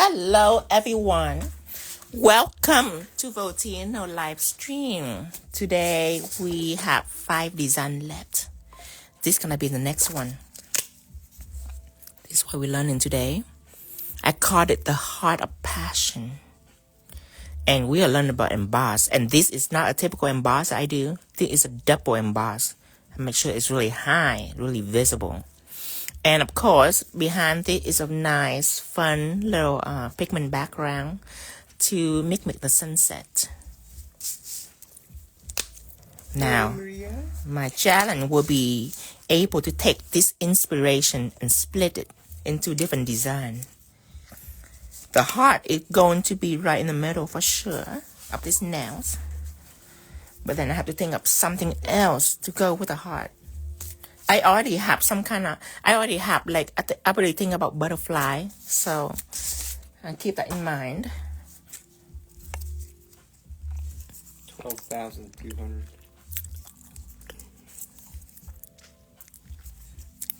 Hello everyone, welcome to Volcano live stream. Today we have 5 designs left. This is gonna be the next one. This is what we're learning today. I called it the Heart of Passion, and we are learning about emboss. And this is not a typical emboss I do. This is a double emboss. I make sure it's really high, really visible. And of course, behind it is a nice, fun little pigment background to mimic the sunset. Now, my challenge will be able to take this inspiration and split it into different designs. The heart is going to be right in the middle for sure of these nails. But then I have to think of something else to go with the heart. I already have like, I already think about butterfly, so I'll keep that in mind. 12,200.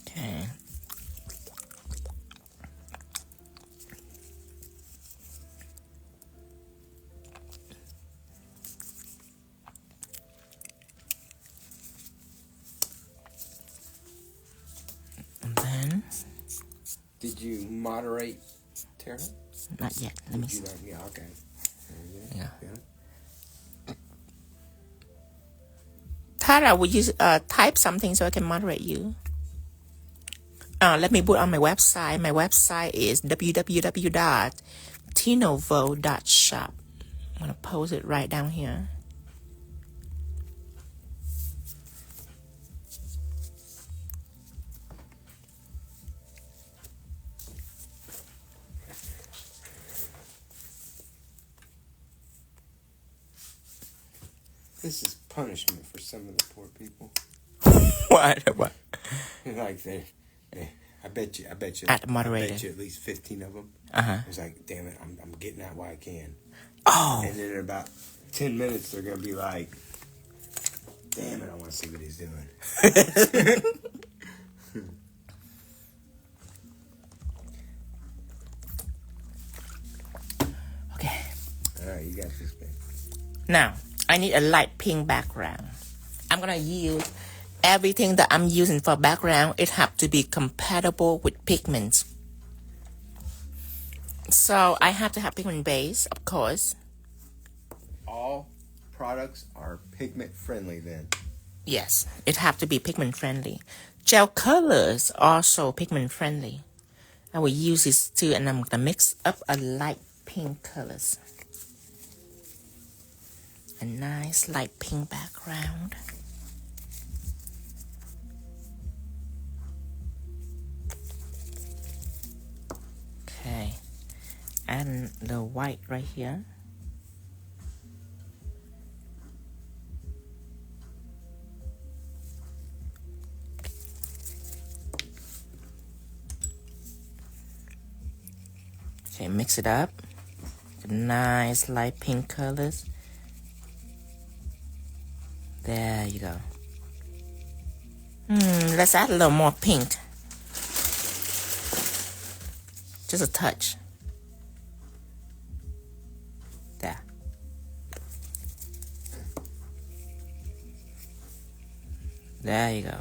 Okay. Did you moderate, Tara? Not yet. Let me see. Yeah, okay. Yeah. Tara, would you type something so I can moderate you? Let me put on my website. My website is www.tinovo.shop. I'm going to post it right down here. This is punishment for some of the poor people. What? Like I bet you. At moderator. I bet you at least 15 of them. It's like, damn it, I'm getting out while I can. Oh. And then in about 10 minutes, they're gonna be like, damn it, I want to see what he's doing. Okay. All right, you got this, babe. Now, I need a light pink background. I'm going to use everything that I'm using for background. It has to be compatible with pigments. So I have to have pigment base, of course. All products are pigment friendly then. Yes, it has to be pigment friendly. Gel colors also pigment friendly. I will use this too, and I'm going to mix up a light pink colors. A nice light pink background. Okay, and the white right here. Okay, mix it up. Nice light pink colors. There you go. Let's add a little more pink. Just a touch. There. There you go.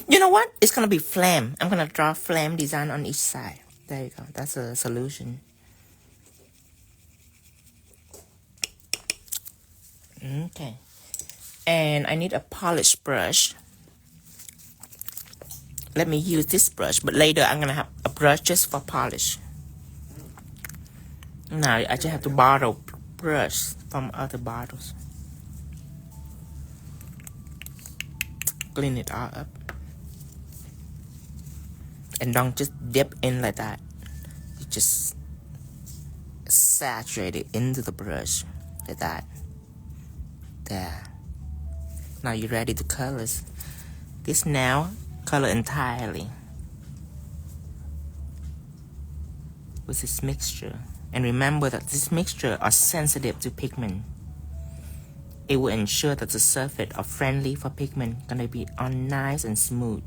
You know what? It's gonna be flame. I'm gonna draw flame design on each side. There you go. That's a solution. Okay, and I need a polish brush. Let me use this brush, but later I'm gonna have a brush just for polish. Now I just have to borrow brush from other bottles. Clean it all up, and don't just dip in like that. You just saturate it into the brush like that. There. Now you're ready to colors. This now color entirely with this mixture. And remember that this mixture are sensitive to pigment. It will ensure that the surface are friendly for pigment, gonna be on nice and smooth.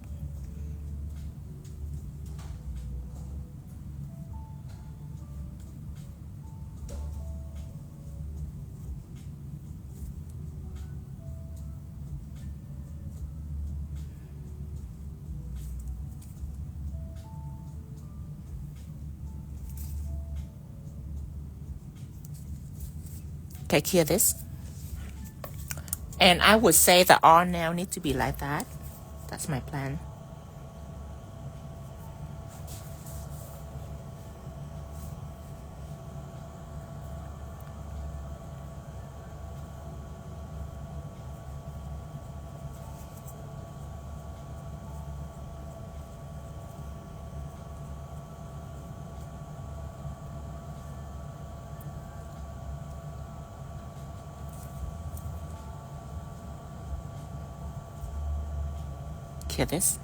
Okay, clear this. And I would say that all nail need to be like that. That's my plan. Clear this.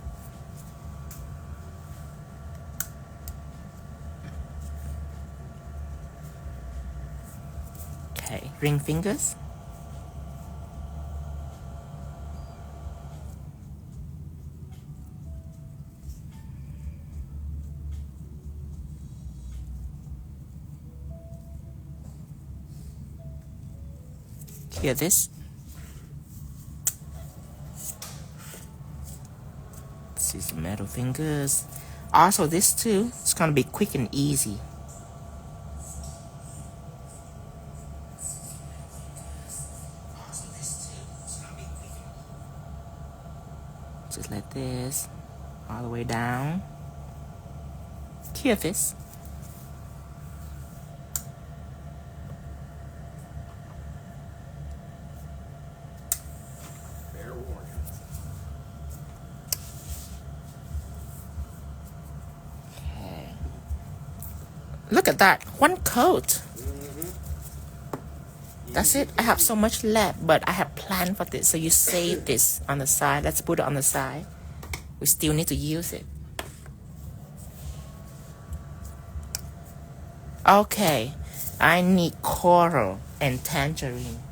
Okay, ring fingers. Clear this. This is the metal fingers. Also, this too, it's gonna be quick and easy. Just like this, all the way down. Clear this. Fair warning. Okay. Look at that, one coat. That's it. I have so much left, but I have planned for this. So you save this on the side. Let's put it on the side. We still need to use it. Okay, I need coral and tangerine.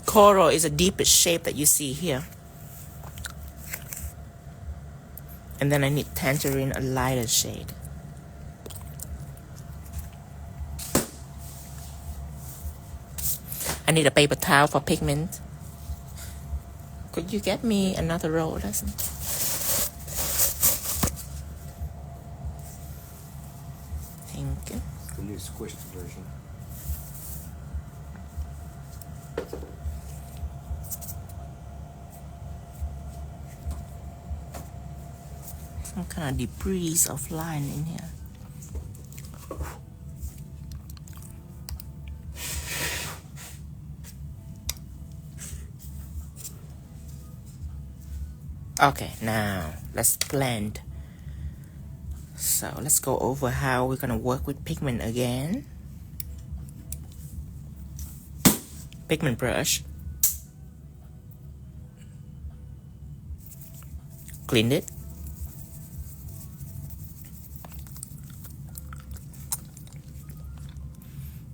Coral is a deepest shape that you see here. And then I need tangerine, a lighter shade. I need a paper towel for pigment. Could you get me another roll, Lesson? Thank you. The new squished version. Some kind of debris of line in here. Okay, now let's blend. So let's go over how we're gonna work with pigment again. Pigment brush. Clean it.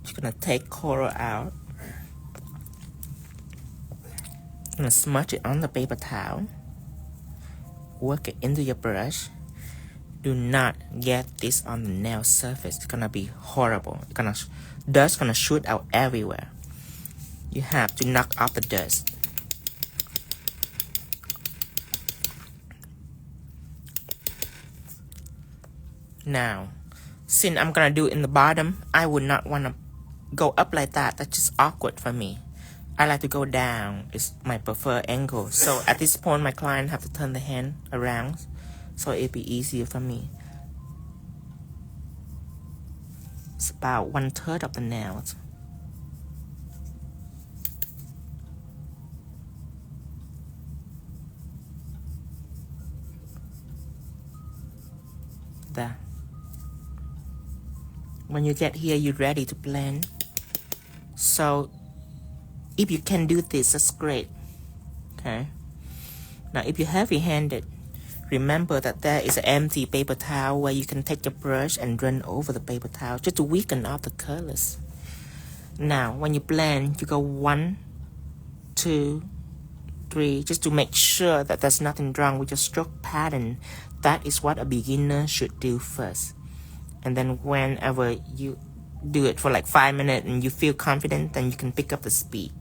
Just gonna take coral out. Gonna smudge it on the paper towel. Work it into your brush. Do not get this on the nail surface. It's gonna be horrible. Dust gonna shoot out everywhere. You have to knock off the dust. Now, since I'm gonna do it in the bottom, I would not wanna go up like that. That's just awkward for me. I like to go down. It's my preferred angle. So at this point, my client have to turn the hand around, so it'd be easier for me. It's about 1/3 of the nails. There. When you get here, you're ready to blend. So if you can do this, that's great. Okay. Now, if you're heavy-handed, remember that there is an empty paper towel where you can take your brush and run over the paper towel just to weaken up the colors. Now, when you blend, you go 1, 2, 3, just to make sure that there's nothing wrong with your stroke pattern. That is what a beginner should do first. And then whenever you do it for like 5 minutes and you feel confident, then you can pick up the speed.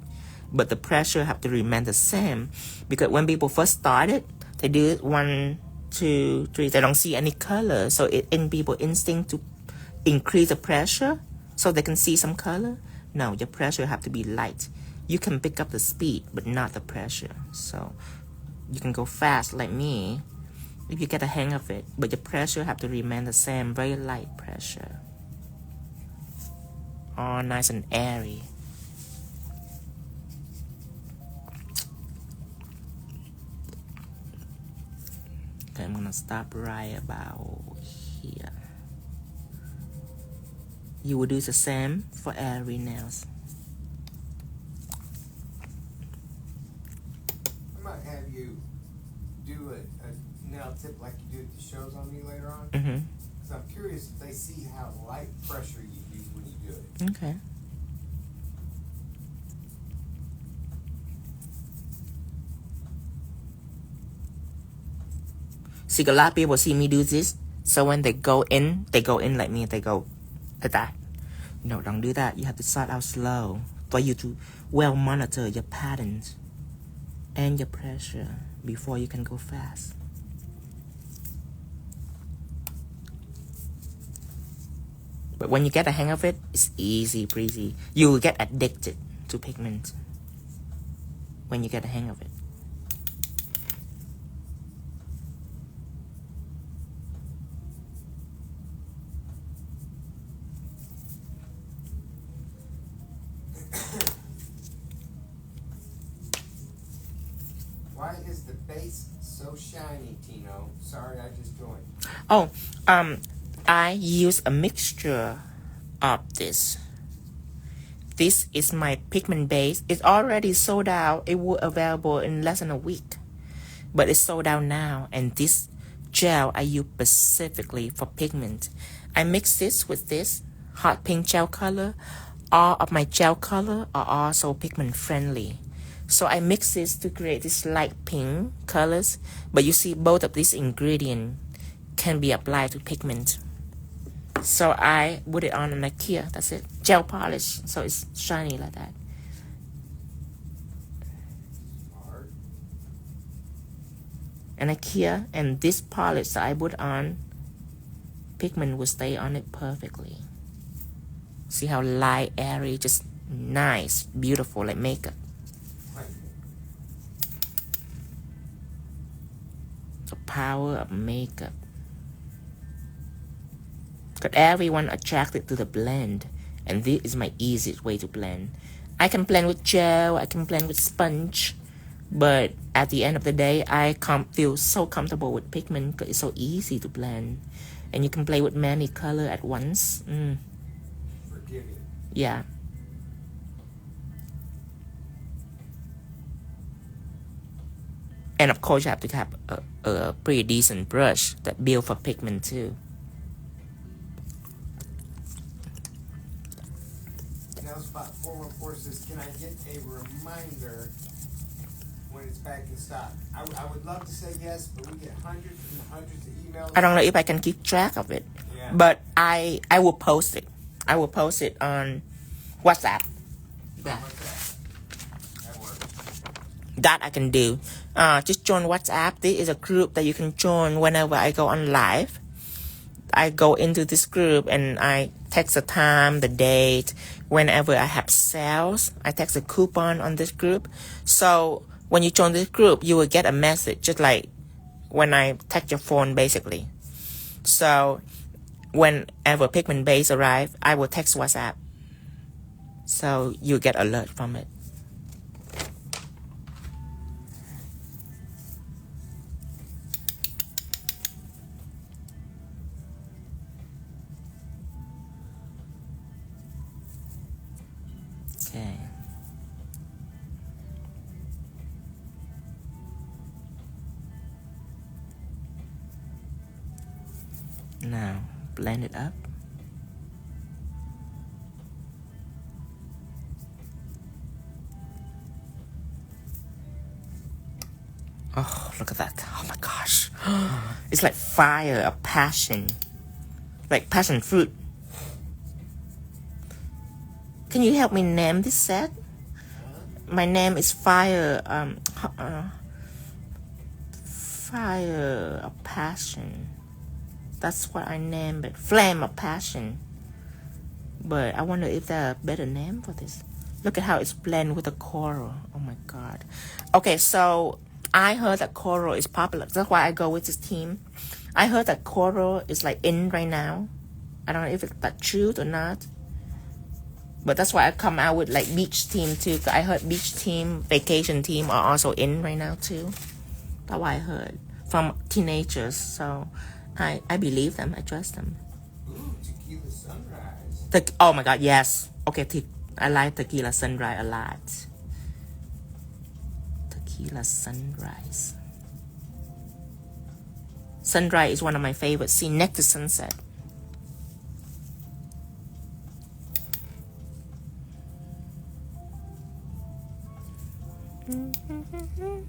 But the pressure have to remain the same, because when people first started, they do it 1, 2, 3, they don't see any color. So it in people instinct to increase the pressure so they can see some color. No, your pressure have to be light. You can pick up the speed, but not the pressure. So you can go fast like me if you get a hang of it, but your pressure have to remain the same, very light pressure. All nice and airy. Okay, I'm gonna stop right about here. You will do the same for airy nails. I might have you do a nail tip like you do at the shows on me later on. Mm-hmm. Because I'm curious if they see how light pressure you use when you do it. Okay. See, a lot of people see me do this, so when they go in like me, they go like that. No, don't do that. You have to start out slow for you to well monitor your patterns and your pressure before you can go fast. But when you get a hang of it, it's easy breezy. You will get addicted to pigment when you get a hang of it. Why is the base so shiny, Tino? Sorry, I just joined. Oh, I use a mixture of this. This is my pigment base. It's already sold out. It was available in less than a week, but it's sold out now. And this gel I use specifically for pigment. I mix this with this hot pink gel color. All of my gel color are also pigment friendly. So I mix this to create this light pink colors. But you see, both of these ingredients can be applied to pigment. So I put it on IKEA. That's it. Gel polish. So it's shiny like that. Smart. And IKEA, and this polish that I put on, pigment will stay on it perfectly. See how light, airy, just nice, beautiful, like makeup. The power of makeup. Got everyone attracted to the blend, and this is my easiest way to blend. I can blend with gel, I can blend with sponge, but at the end of the day, I feel so comfortable with pigment because it's so easy to blend, and you can play with many colors at once. Forgiving. Yeah. And of course, you have to have a pretty decent brush that build for pigment too. Now spot 414 says, can I get a reminder when it's back in stock? I would love to say yes, but we get hundreds and hundreds of emails. I don't know if I can keep track of it, Yeah. but I will post it. I will post it on WhatsApp. That works. That I can do. Just join WhatsApp. This is a group that you can join whenever I go on live. I go into this group and I text the time, the date. Whenever I have sales, I text a coupon on this group. So when you join this group, you will get a message, just like when I text your phone, basically. So whenever Pigment Base arrive, I will text WhatsApp. So you get alert from it. Okay. Now blend it up. Oh, look at that. Oh my gosh. It's like fire of passion. Like passion fruit. Can you help me name this set? My name is Fire Fire of Passion. That's what I named it. Flame of Passion. but I wonder if there's a better name for this. Look at how it's blended with the coral. Oh my god. Okay, so I heard that coral is popular. That's why I go with this theme. I heard that coral is like in right now. I don't know if it's that true or not. But that's why I come out with like beach theme too. I heard beach theme, vacation theme are also in right now too. That's what I heard from teenagers. So I believe them. I trust them. Ooh, tequila sunrise. Oh my god, yes. Okay, I like tequila sunrise a lot. Tequila sunrise. Sunrise is one of my favorites. See, next to sunset.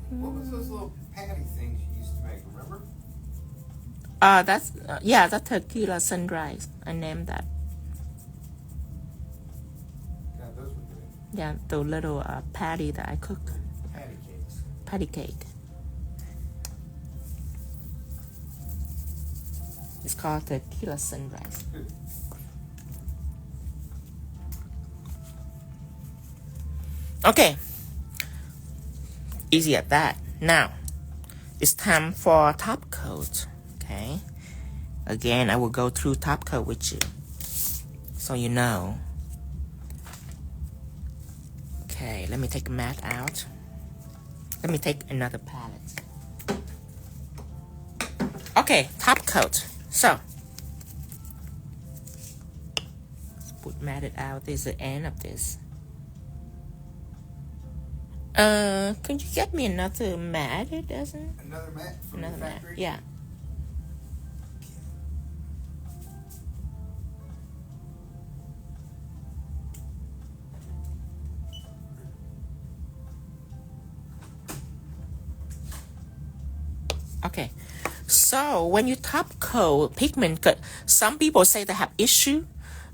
What was those little patty things you used to make, remember? That's tequila sunrise. I named that. Yeah, those were good. Yeah, the little patty that I cook. Patty cakes. Patty cake. It's called tequila sunrise. Okay. Easy at that. Now, it's time for top coat. Okay. Again, I will go through top coat with you, so you know. Okay, let me take a mat out. Let me take another palette. Okay, top coat. So, let's put matted out. This is the end of this. Can you get me another mat? It doesn't. Another mat from Another the mat. factory? Yeah. Okay. So when you top coat pigment, some people say they have issue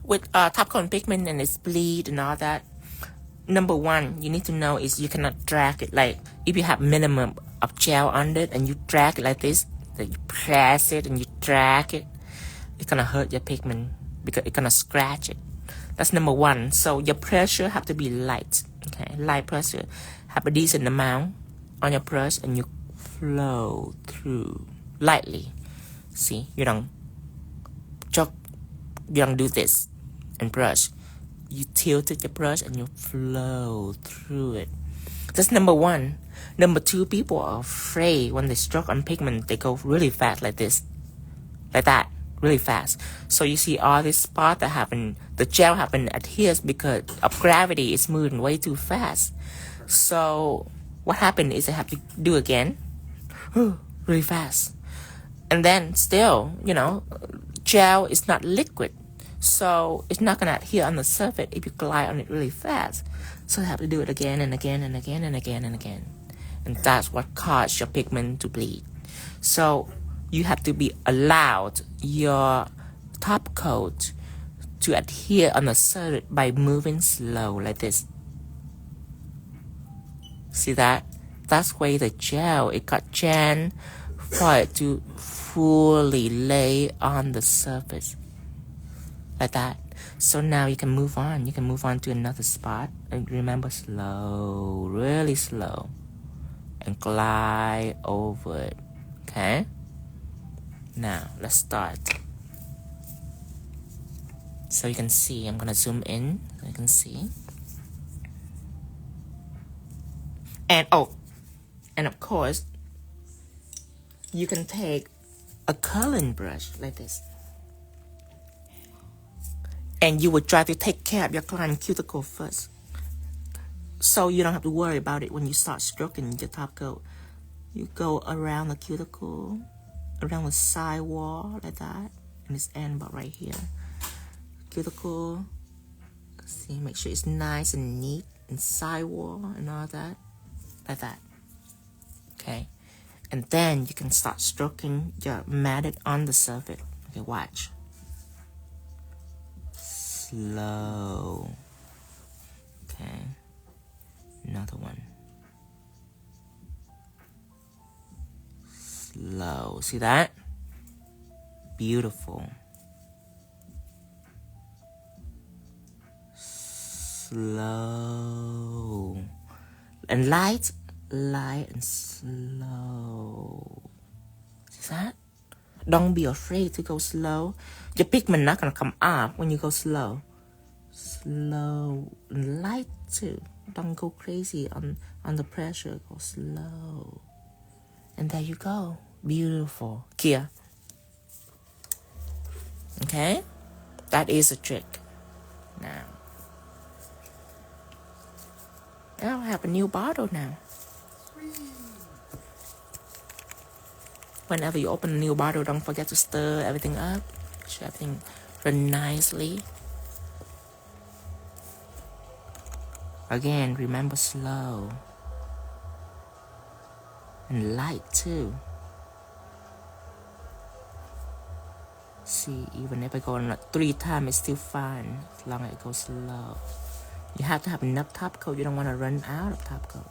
with top coat pigment and it's bleed and all that. Number one, you need to know is you cannot drag it. Like if you have minimum of gel on it and you drag it like this, then you press it and you drag it, it's gonna hurt your pigment because it's gonna scratch it. That's number one. So your pressure have to be light. Okay, light pressure. Have a decent amount on your brush and you flow through lightly. See, you don't do this and brush. You tilted your brush and you flow through it. That's number one. Number two, people are afraid when they stroke on pigment, they go really fast like this. Like that. Really fast. So you see all this spot that happen, the gel happen adheres because of gravity. It's moving way too fast. So what happened is I have to do again. Really fast. And then still, you know, gel is not liquid. So it's not gonna adhere on the surface if you glide on it really fast. So you have to do it again and again and again and again and again. And that's what causes your pigment to bleed. So you have to be allowed your top coat to adhere on the surface by moving slow like this. See that? That's why the gel, it got chance for it to fully lay on the surface. Like that. So now you can move on. You can move on to another spot. And remember, slow, really slow. And glide over it. Okay? Now, let's start. So you can see, I'm gonna zoom in so you can see. And and of course, you can take a coloring brush like this. And you would try to take care of your client cuticle first. So you don't have to worry about it when you start stroking your top coat. You go around the cuticle, around the side wall like that. And it's end about right here. Cuticle. See, make sure it's nice and neat. And side wall and all that. Like that. Okay. And then you can start stroking your matted on the surface. Okay, watch. Slow. Okay. Another one. Slow. See that? Beautiful. slow. And light, light and slow. See that? Don't be afraid to go slow. Your pigment not gonna come up when you go slow. Slow and light too. Don't go crazy on the pressure. Go slow. And there you go. Beautiful. Kia. Okay? That is a trick. Now I have a new bottle now. Whenever you open a new bottle, don't forget to stir everything up. Stir everything very nicely. Again, remember slow. And light too. See, even if I go on 3 times, it's still fine. As long as it goes slow. You have to have enough top coat. You don't want to run out of top coat.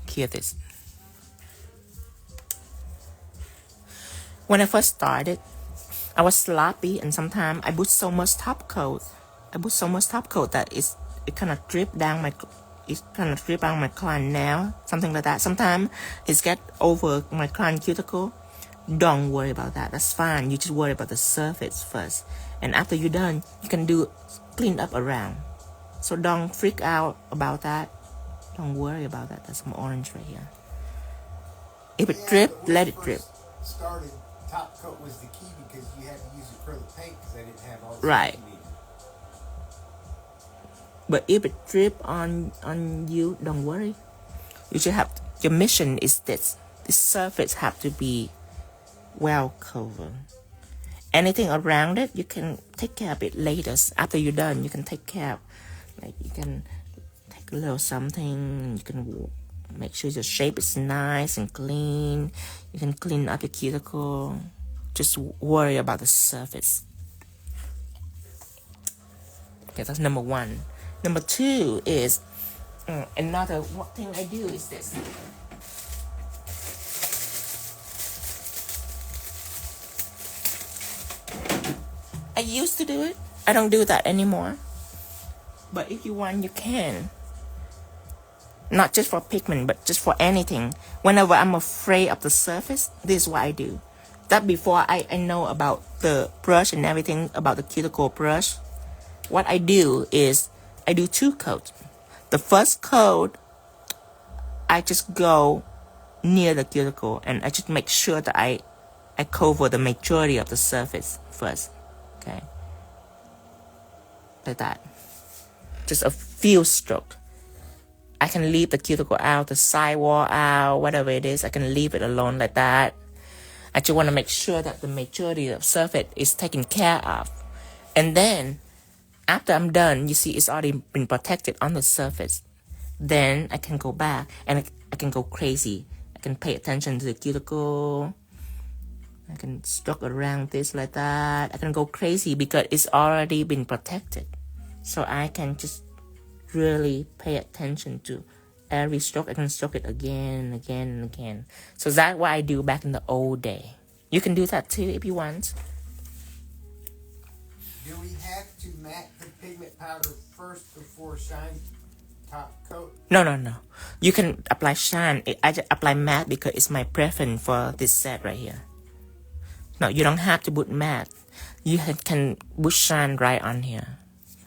Hear this. When I first started, I was sloppy, and sometimes I put so much top coat. That it kind of drip down my client nail, something like that. Sometimes it's get over my client cuticle. Don't worry about that. That's fine. You just worry about the surface first, and after you're done, you can clean up around. So don't freak out about that. Don't worry about that. That's some orange right here. If it drip, let it drip. Started, top coat was the key because you had to use acrylic paint because I didn't have all the right. you needed. But if it drip on you, don't worry. You should have, your mission is this. The surface have to be well covered. Anything around it, you can take care of it later. After you're done, you can take care of, like you can take a little something, you can make sure your shape is nice and clean. You can clean up your cuticle. Just worry about the surface. Okay, that's number 1. Number 2 is, another thing I do is this. I used to do it. I don't do that anymore. But if you want, you can. Not just for pigment, but just for anything. Whenever I'm afraid of the surface, this is what I do. That before I know about the brush and everything, about the cuticle brush, what I do is I do 2 coats. The first coat, I just go near the cuticle and I just make sure that I cover the majority of the surface first. Okay. Like that. Just a few strokes. I can leave the cuticle out, the sidewall out, whatever it is. I can leave it alone like that. I just want to make sure that the majority of surface is taken care of. And then, after I'm done, you see it's already been protected on the surface. Then I can go back and I can go crazy. I can pay attention to the cuticle. I can stroke around this like that. I can go crazy because it's already been protected. So I can just really pay attention to every stroke. I can stroke it again and again and again. So that's what I do back in the old day. You can do that too if you want. Do we have to matte the pigment powder first before shine top coat? No. You can apply shine. I just apply matte because it's my preference for this set right here. No, you don't have to put matte. You can put shine right on here.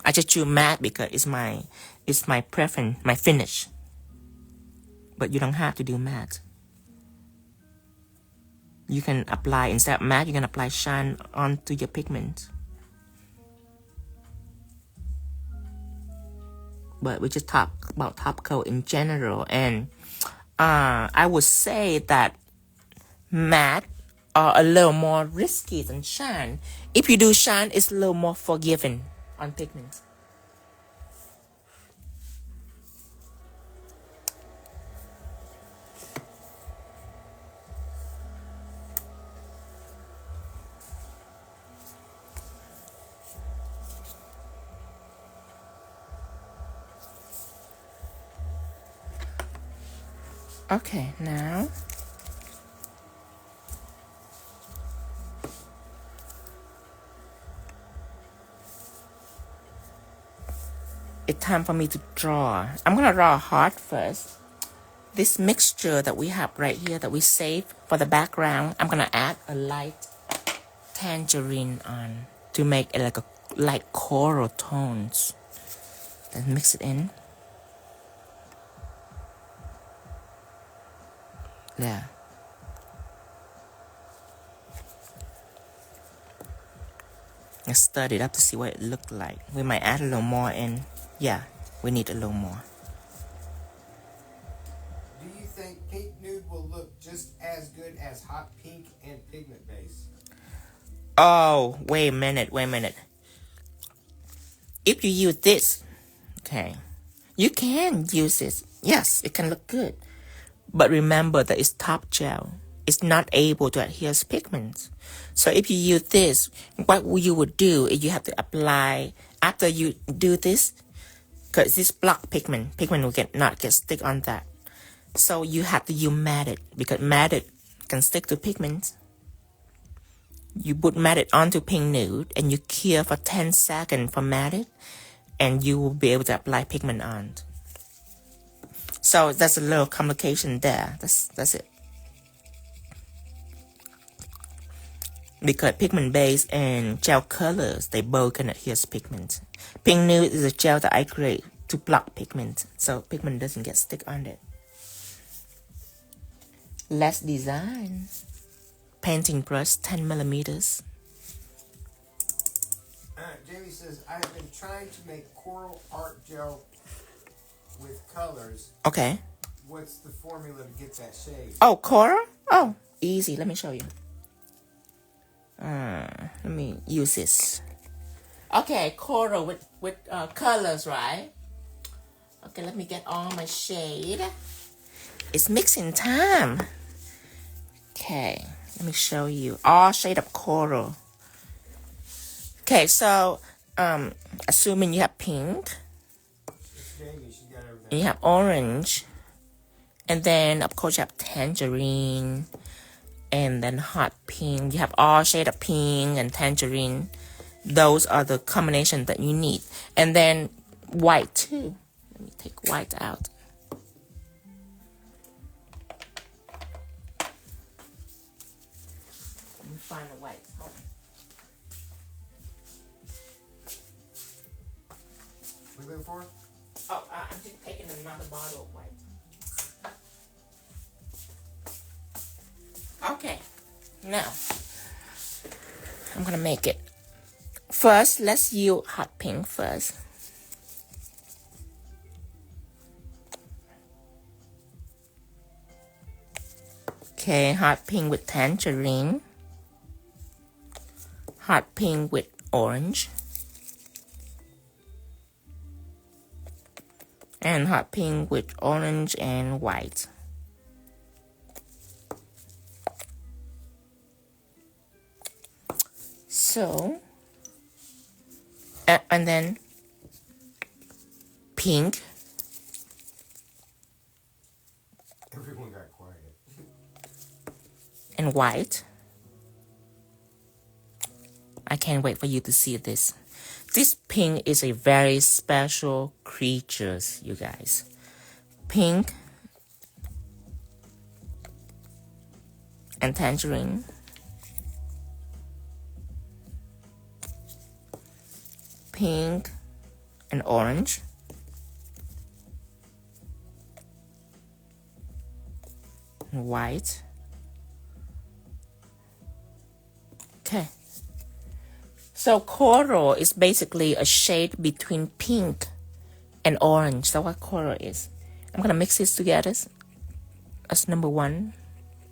I just choose matte because it's my preference, my finish. But you don't have to do matte. You can apply, instead of matte, you can apply shine onto your pigment. But we just talk about top coat in general. And I would say that matte are a little more risky than shine. If you do shine, it's a little more forgiving on pigment. Okay, now it's time for me to draw. I'm gonna draw a heart first. This mixture that we have right here that we save for the background, I'm gonna add a light tangerine on to make it like a light coral tones. Then mix it in. There. Let's stir it up to see what it looked like. We might add a little more in. Yeah, we need a little more. Do you think pink nude will look just as good as hot pink and pigment base? Oh, wait a minute. If you use this, okay, you can use this. Yes, it can look good. But remember that it's top gel. It's not able to adhere to pigments. So if you use this, what you would do is you have to apply, after you do this, because this block pigment will not get stick on that. So you have to use matted, because matted can stick to pigments. You put matted onto pink nude and you cure for 10 seconds for matted, and you will be able to apply pigment on. So that's a little complication there. That's it. Because pigment base and gel colors, they both can adhere to pigment. Pink nude is a gel that I create to block pigment, so pigment doesn't get stick on it. Let's design. Painting brush, 10 millimeters. Jamie says, I have been trying to make coral art gel with colors. Okay. What's the formula to get that shade? Oh, coral? Oh, easy. Let me show you. Let me use this. Okay, coral with colors, right? Okay, let me get all my shade. It's mixing time. Okay, let me show you all shade of coral. Okay, so assuming you have pink, and you have orange, and then of course you have tangerine, and then hot pink. You have all shade of pink and tangerine. Those are the combination that you need. And then white too. Let me take white out. Let me find the white. Oh. What are you looking for? Oh, I'm just taking another bottle of white. Okay, now I'm gonna make it. First, let's use hot pink first. Okay, hot pink with tangerine. Hot pink with orange. And hot pink with orange and white. So, and then pink. Everyone got quiet. And white. I can't wait for you to see this. This pink is a very special creature, you guys. Pink and tangerine. Pink and orange. And white. Okay. So coral is basically a shade between pink and orange. That's what coral is. I'm gonna mix this together. That's number one.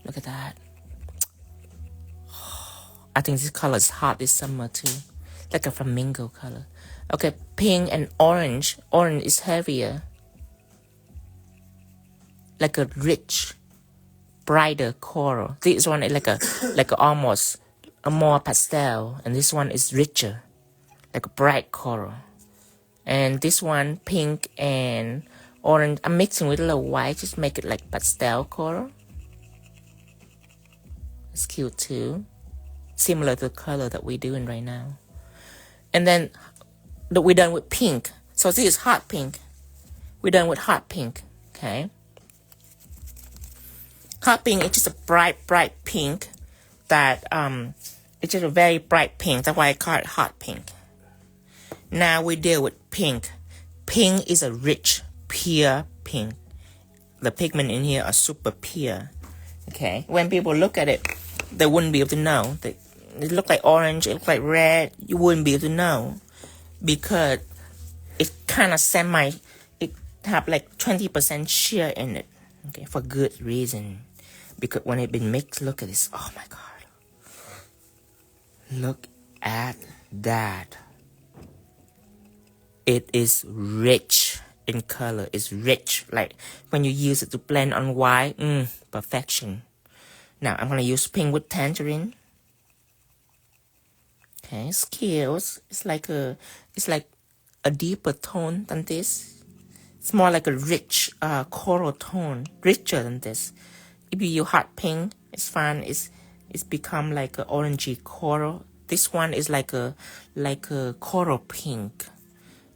Look at that. I think this color is hot this summer too. Like a flamingo color. Okay, pink and orange. Orange is heavier. Like a rich, brighter coral. This one is like a almost a more pastel, and this one is richer, like a bright coral. And this one, pink and orange. I'm mixing with a little white, just make it like pastel color. It's cute too. Similar to the color that we're doing right now. And then we're done with pink. So this is hot pink. We're done with hot pink. Okay. Hot pink is just a bright pink that it's just a very bright pink. That's why I call it hot pink. Now we deal with pink. Pink is a rich, pure pink. The pigment in here are super pure. Okay. When people look at it, they wouldn't be able to know. It look like orange, it look like red. You wouldn't be able to know because it kind of it have like 20% sheer in it. Okay, for good reason. Because when it been mixed, look at this. Oh my God. Look at that. It is rich in color. It's rich. Like when you use it to blend on white, perfection. Now I'm gonna use pink with tangerine. Okay, it's cute. It's like a deeper tone than this. It's more like a rich coral tone, richer than this. If you use hot pink, it's fine. It's become like an orangey coral. This one is like a coral pink.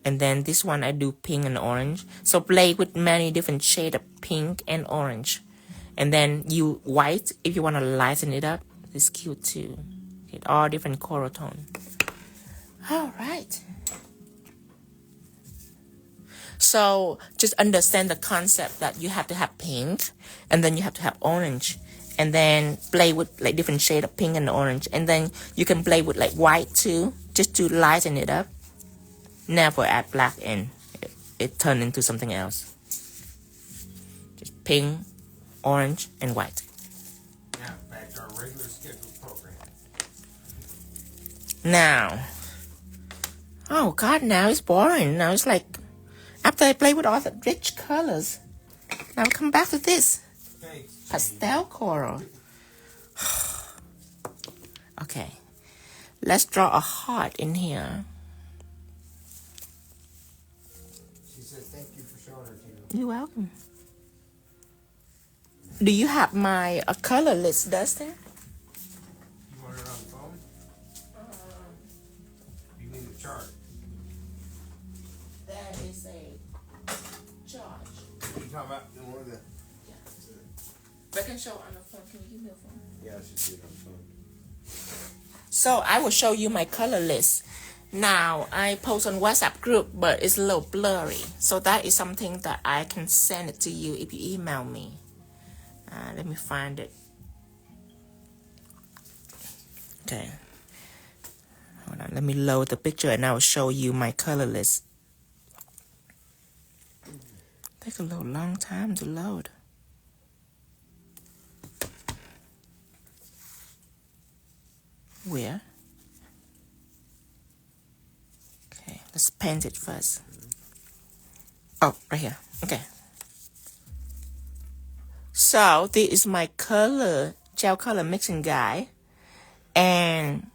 And then this one I do pink and orange. So play with many different shades of pink and orange. And then you white, if you want to lighten it up, it's cute too. Get all different coral tone. All right. So just understand the concept that you have to have pink, and then you have to have orange, and then play with like different shade of pink and orange, and then you can play with like white too, just to lighten it up. Never add black in. It turned into something else. Just pink, orange, and white. Now back to our regular scheduled program. Now, oh God, now it's boring. Now it's like, after I play with all the rich colors, now come back to this. Thanks. Pastel coral. Okay, let's draw a heart in here. She says thank you for showing her to you. You're welcome. Do you have my color list, Dustin? You want it on the phone? You mean the chart? That is a chart. You talking about one of the? Yeah. But I can show on the phone. Can you give me a phone? Yeah, I should see it on the phone. So I will show you my color list. Now I post on WhatsApp group, but it's a little blurry. So that is something that I can send it to you if you email me. Let me find it. Okay. Hold on. Let me load the picture and I will show you my color list. Take a little long time to load. Where? Okay, let's paint it first. Oh, right here. Okay. So this is my gel color mixing guide, and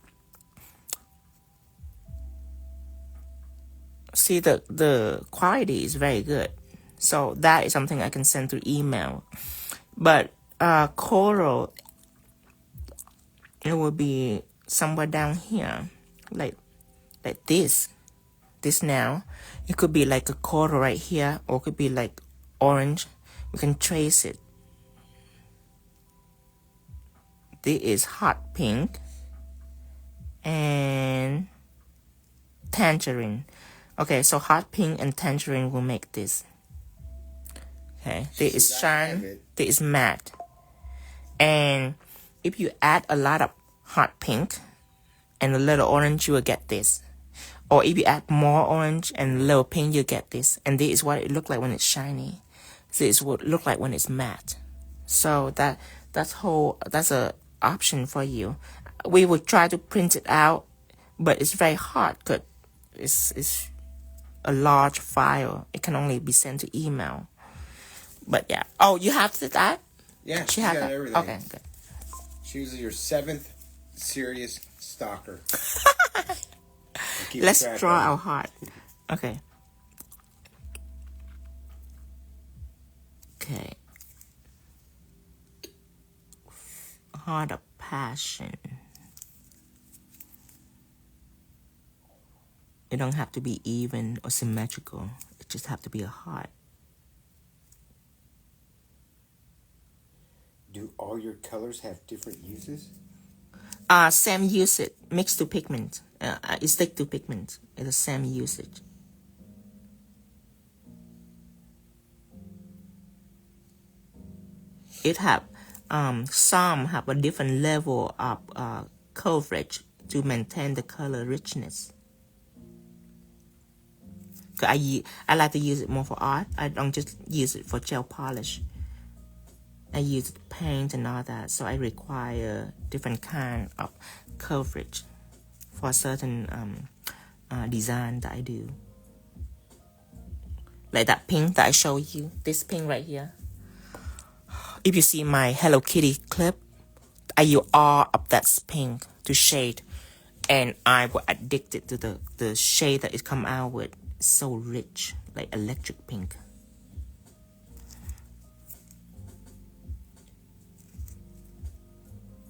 see the quality is very good. So that is something I can send through email. But coral, it will be somewhere down here, like this. This now, it could be like a coral right here, or it could be like orange. We can trace it. This is hot pink and tangerine. Okay, so hot pink and tangerine will make this. Okay, this is shine, this is matte. And if you add a lot of hot pink and a little orange, you will get this. Or if you add more orange and a little pink, you get this. And this is what it looks like when it's shiny. This is what it looks like when it's matte. So that's a option for you. We will try to print it out, but it's very hard because it's a large file. It can only be sent to email. But yeah. Oh, you have that? Yeah, she got everything. Okay, good. She was your 7th serious stalker. Let's draw our heart. Okay. Okay. Heart of Passion. It don't have to be even or symmetrical. It just have to be a heart. Do all your colors have different uses? Same usage. Mixed to pigment. It stick to pigment. It's the same usage. It have some have a different level of coverage to maintain the color richness. I like to use it more for art. I don't just use it for gel polish. I use it to paint and all that, so I require different kind of coverage for certain design that I do. Like that pink that I showed you, this pink right here. If you see my Hello Kitty clip, I use all of that pink to shade, and I was addicted to the shade that it come out with. It's so rich, like electric pink.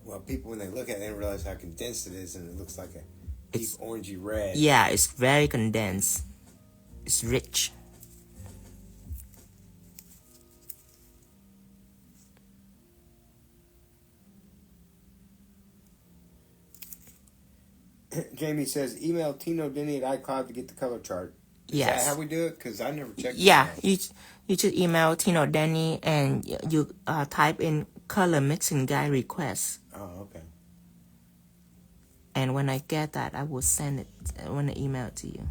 Well, people, when they look at it, they don't realize how condensed it is, and it looks like a deep orangey red. Yeah, it's very condensed. It's rich. Jamie says, email Tino Denny at iCloud to get the color chart. Is Yes. that how we do it? Because I never checked Yeah, it. you just email Tino Denny and you type in color mixing guide request. Oh, okay. And when I get that, I will send it when I email it to you.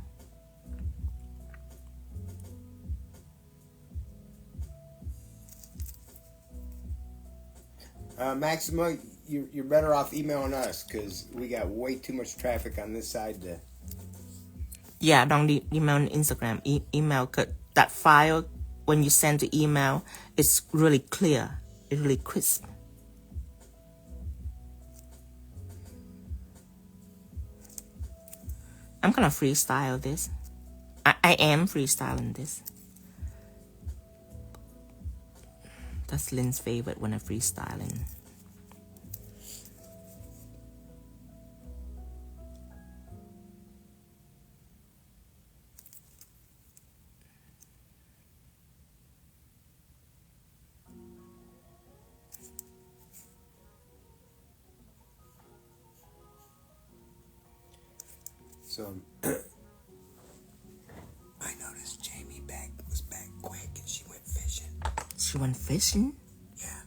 Maxima, you're better off emailing us because we got way too much traffic on this side to... Yeah, don't email on Instagram. Email, cause that file, when you send the email, it's really clear. It's really crisp. I'm gonna freestyle this. I am freestyling this. That's Lynn's favorite when I'm freestyling. So, I noticed Jamie was back quick and she went fishing. She went fishing? Yeah.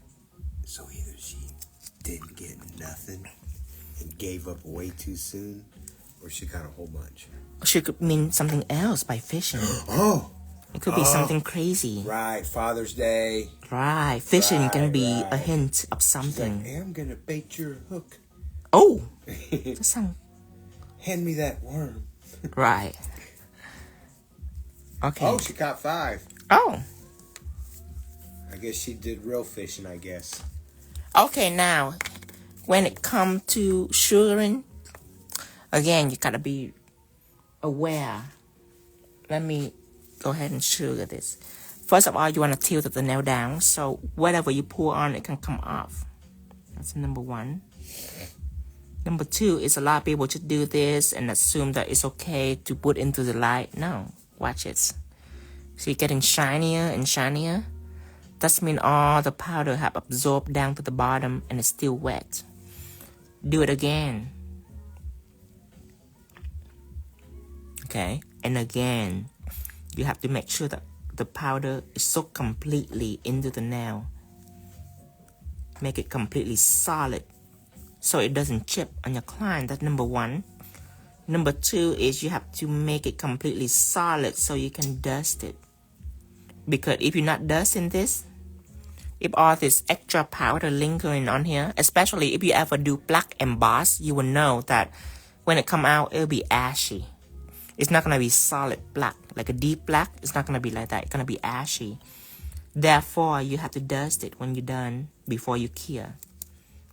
So either she didn't get nothing and gave up way too soon, or she got a whole bunch. She could mean something else by fishing. Oh! It could be something crazy. Right, Father's Day. Right, fishing can be a right. hint of She's something. like, hey, I'm gonna bait your hook. Oh! That sounds... Hand me that worm. Right. Okay. Oh, she caught 5. Oh. I guess she did real fishing, I guess. Okay, now, when it comes to sugaring, again, you gotta be aware. Let me go ahead and sugar this. First of all, you want to tilt the nail down, so whatever you pour on, it can come off. That's number 1. Number 2 is a lot of people just do this and assume that it's okay to put into the light. No, watch it. So you're getting shinier and shinier. That means all the powder have absorbed down to the bottom and it's still wet. Do it again. Okay, and again, you have to make sure that the powder is soaked completely into the nail. Make it completely solid so it doesn't chip on your client. That's number 1. Number 2 is you have to make it completely solid so you can dust it. Because if you're not dusting this, if all this extra powder lingering on here, especially if you ever do black emboss, you will know that when it come out, it'll be ashy. It's not going to be solid black, like a deep black. It's not going to be like that. It's going to be ashy. Therefore, you have to dust it when you're done before you cure.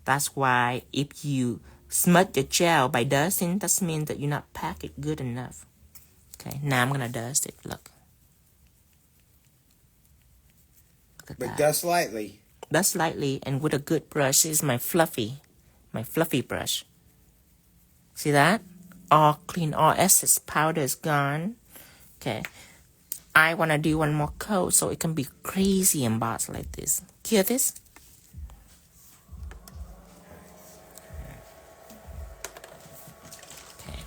That's why if you smudge the gel by dusting, that means that you're not packed it good enough. Okay, now I'm going to dust it. Look. at But that. dust lightly. Dust lightly, and with a good brush. This is my fluffy brush. See that? All clean, all excess powder is gone. Okay. I want to do one more coat so it can be crazy embossed like this. Hear this? Okay.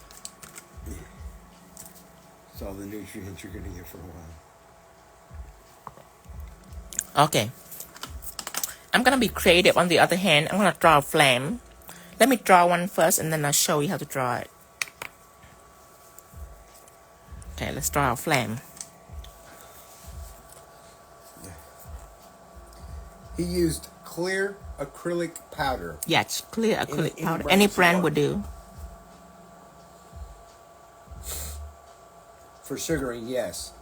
It's all the nutrients you're going to get for a while. Okay. I'm going to be creative on the other hand. I'm going to draw a flame. Let me draw one first and then I'll show you how to draw it. Okay, let's draw a flame. He used clear acrylic powder. Yes, clear acrylic powder. any Any brand brand would do. For sugaring, yes.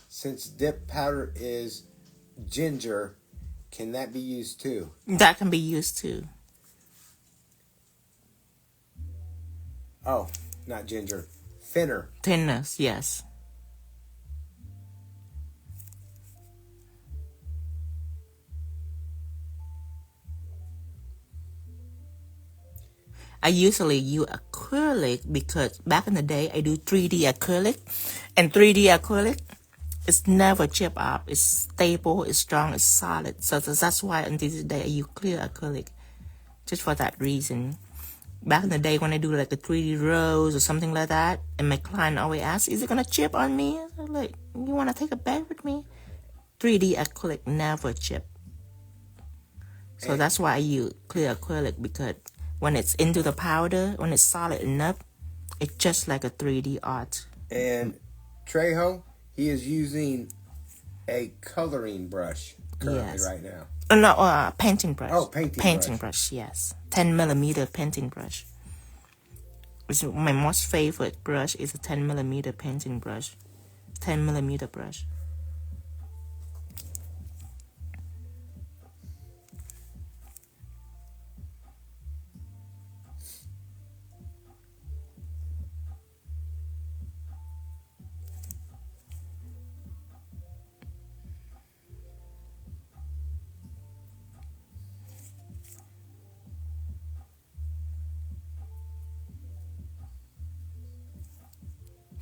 Since dip powder is ginger, can that be used too? That can be used too. Oh, not ginger. Thinner. Thinness, yes. I usually use acrylic because back in the day I do 3D acrylic, and 3D acrylic it's never chip up. It's stable, it's strong, it's solid. So that's why until this day I use clear acrylic, just for that reason. Back in the day when I do like a 3D rose or something like that, and my client always asks, "Is it gonna chip on me?" I'm like, "You wanna take a bet with me?" 3D acrylic never chip. So that's why I use clear acrylic, because when it's into the powder, when it's solid enough, it's just like a 3D art. And Trejo, he is using a coloring brush currently right now. No, painting brush. Oh, painting brush, yes. 10mm painting brush. It's my most favorite brush is a 10mm painting brush. 10mm brush.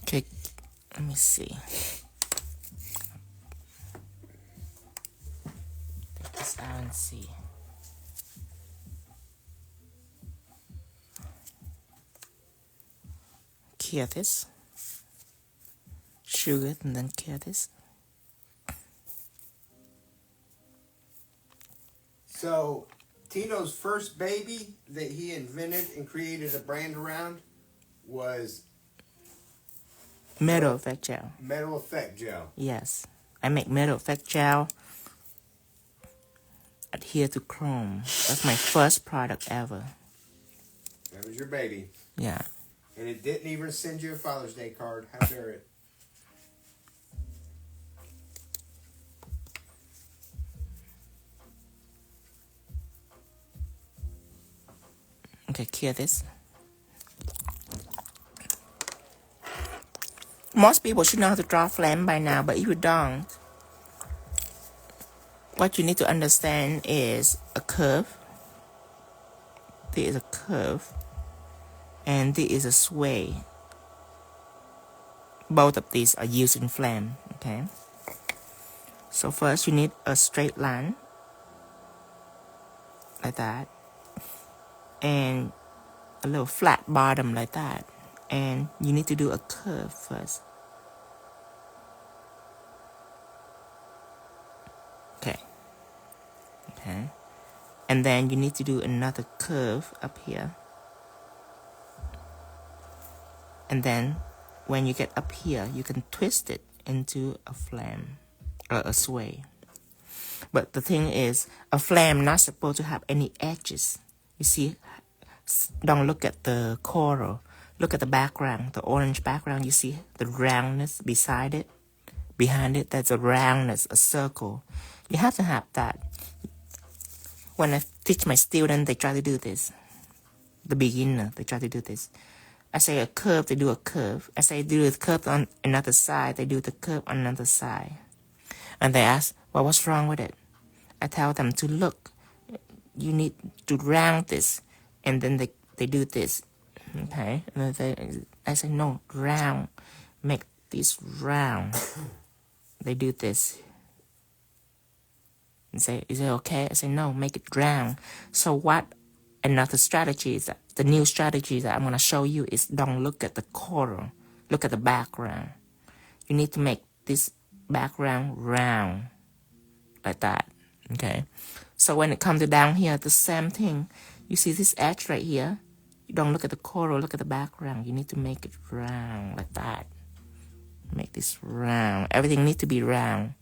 Okay, let me see. Take this out and see. Cure this. Sugar it and then cure this. So, Tito's first baby that he invented and created a brand around was Metal Effect Gel. Metal Effect Gel. Yes. I make Metal Effect Gel. Adhere to Chrome. That's my first product ever. That was your baby. Yeah. And it didn't even send you a Father's Day card. How dare it? Okay, cure this. Most people should know how to draw flame by now, but if you don't, what you need to understand is a curve. There is a curve, and there is a sway. Both of these are used in flame, okay? So first you need a straight line, like that, and a little flat bottom like that. And you need to do a curve first. Okay. And then you need to do another curve up here. And then when you get up here, you can twist it into a flame or a sway. But the thing is, a flame not supposed to have any edges. You see, don't look at the coral. Look at the background, the orange background. You see the roundness beside it? Behind it, there's a roundness, a circle. You have to have that. When I teach my students, they try to do this. The beginner, they try to do this. I say a curve, they do a curve. I say do the curve on another side, they do the curve on another side. And they ask, well, what's wrong with it? I tell them to look. You need to round this. And then they do this. Okay? And I say, no, round. Make this round. They do this. And say, is it okay? I say, no, make it round. So what another strategy is that, the new strategy that I'm going to show you is don't look at the coral. Look at the background. You need to make this background round. Like that. Okay? So when it comes to down here, the same thing. You see this edge right here? You don't look at the coral, look at the background. You need to make it round like that. Make this round. Everything needs to be round.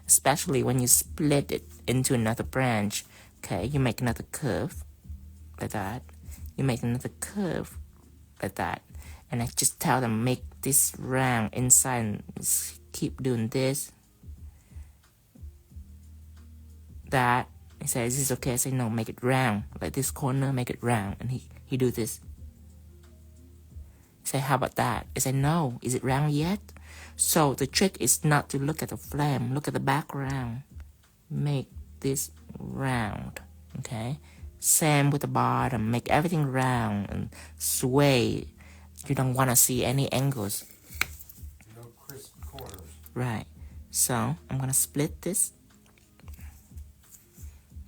Especially when you split it into another branch. Okay, you make another curve like that. You make another curve like that. And I just tell them, make this round inside and keep doing this. That. He says, is this okay? I say, no, make it round. Like this corner, make it round. And he do this. He say, how about that? I say, no, is it round yet? So the trick is not to look at the flame, look at the background. Make this round, okay? Same with the bottom, make everything round and sway. You don't want to see any angles. No crisp corners. Right. So I'm going to split this.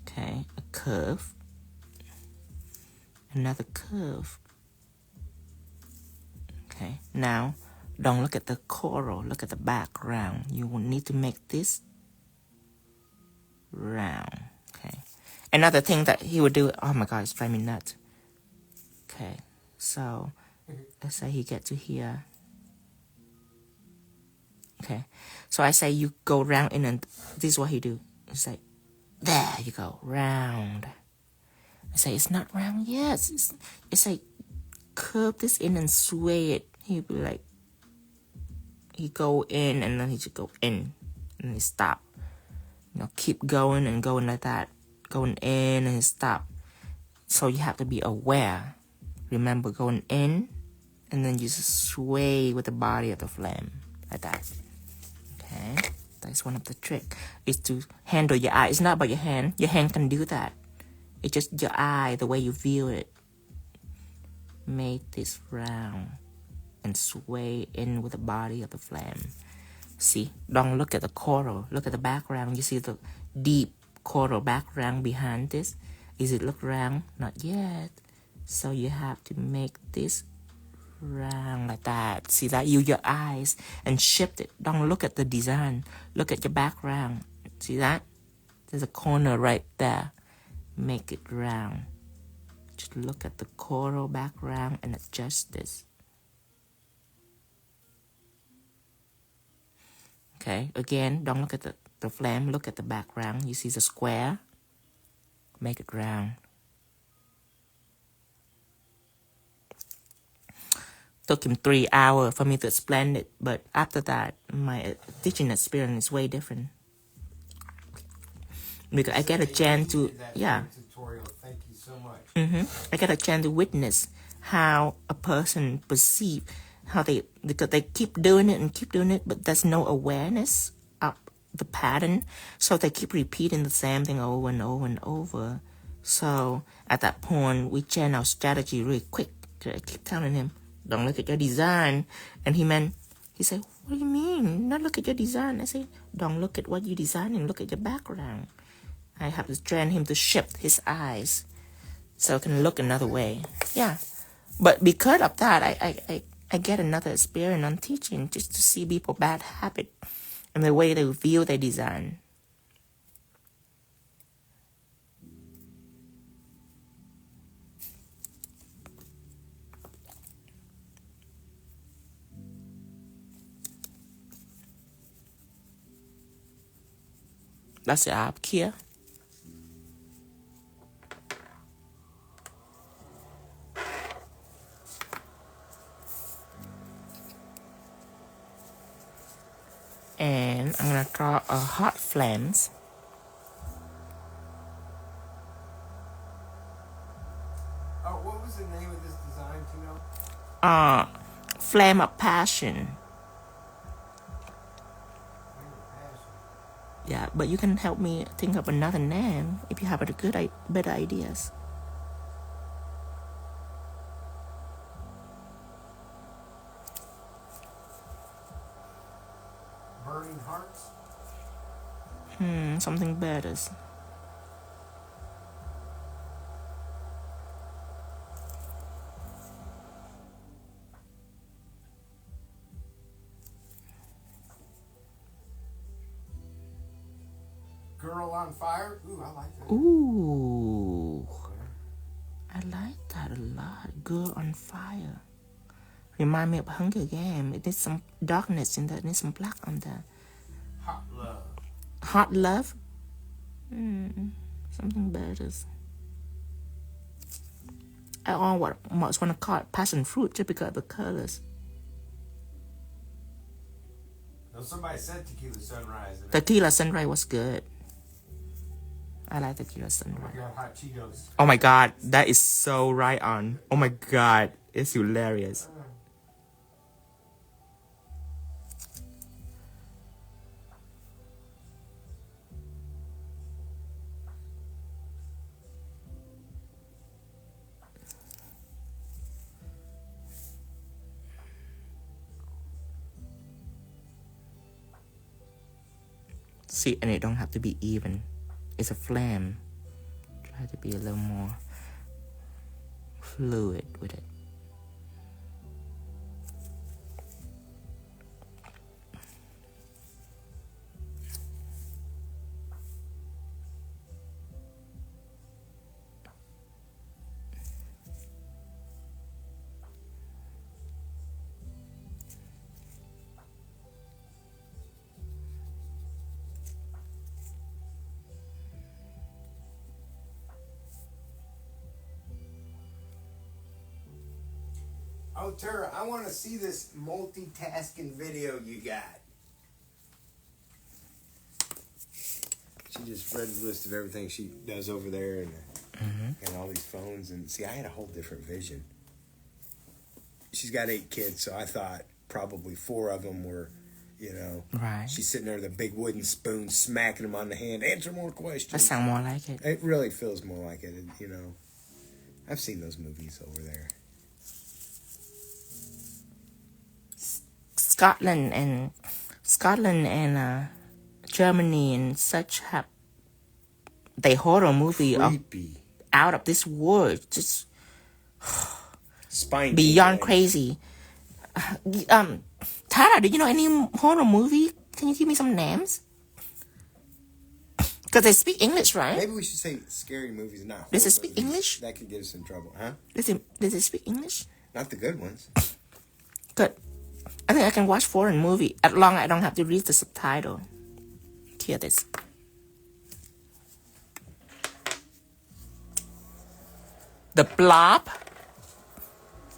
Okay, a curve. Another curve. Okay, now don't look at the coral, look at the background. You will need to make this round. Okay. Another thing that he would do, oh my god, it's driving me nuts. Okay, so let's say he get to here. Okay, so I say you go round in and this is what he do. It's like, there you go, round. I say, it's not round yet. It's like, curve this in and sway it. He'd be like, he go in and then he just go in and he stop. You know, keep going and going like that. Going in and stop. So you have to be aware. Remember, going in and then you just sway with the body of the flame. Like that. Okay? That's one of the tricks. Is to handle your eye. It's not about your hand. Your hand can do that. It's just your eye, the way you view it. Make this round and sway in with the body of the flame. See, don't look at the coral. Look at the background. You see the deep coral background behind this? Is it look round? Not yet. So you have to make this round like that. See that? Use your eyes and shift it. Don't look at the design. Look at your background. See that? There's a corner right there. Make it round. Just look at the coral background and adjust this. Okay, again, don't look at the flame, look at the background. You see the square? Make it round. Took him 3 hours for me to explain it, but after that, my teaching experience is way different. Because I get a chance to, yeah. Tutorial. Thank you so much. I get a chance to witness how a person perceive, how because they keep doing it, but there's no awareness of the pattern. So they keep repeating the same thing over and over and over. So at that point, we change our strategy really quick. I keep telling him, don't look at your design. And he said, what do you mean? Not look at your design. I say, don't look at what you design and look at your background. I have to train him to shift his eyes so he can look another way. Yeah. But because of that, I get another experience on teaching just to see people bad habit and the way they view their design. That's it up here. And I'm gonna draw a hot flames. Oh, what was the name of this design, do you know? Flame of passion. Yeah, but you can help me think of another name if you have a better ideas. Burning Hearts? Something better. Girl on Fire? Ooh, I like that. Ooh, I like that a lot. Girl on Fire. Remind me of Hunger Games. It needs some darkness in there. It needs some black on there. Hot Love. Hot Love? Something better. I almost want to call it passion fruit just because of the colors. No, somebody said Tequila Sunrise. Tequila Sunrise was good. I like Tequila Sunrise. Oh my God, Hot Cheetos. Oh my God, that is so right on. Oh my God, it's hilarious. See, and it don't have to be even. It's a flame. Try to be a little more fluid with it. Oh, Tara, I want to see this multitasking video you got. She just read the list of everything she does over there and all these phones. And see, I had a whole different vision. She's got 8 kids, so I thought probably 4 of them were, you know. Right. She's sitting there with a big wooden spoon, smacking them on the hand. Answer more questions. That sound more like it. It really feels more like it, you know. I've seen those movies over there. Scotland and Germany and such have they horror movie Creepy. Out of this world, just Spine beyond tingling. crazy. Tara, do you know any horror movie? Can you give me some names? Because they speak English, right? Maybe we should say scary movies, not horror Does it speak movies. English? That could get us in trouble, huh? Does it speak English? Not the good ones. Good. I think I can watch foreign movie as long as I don't have to read the subtitle. Hear this. The Blob.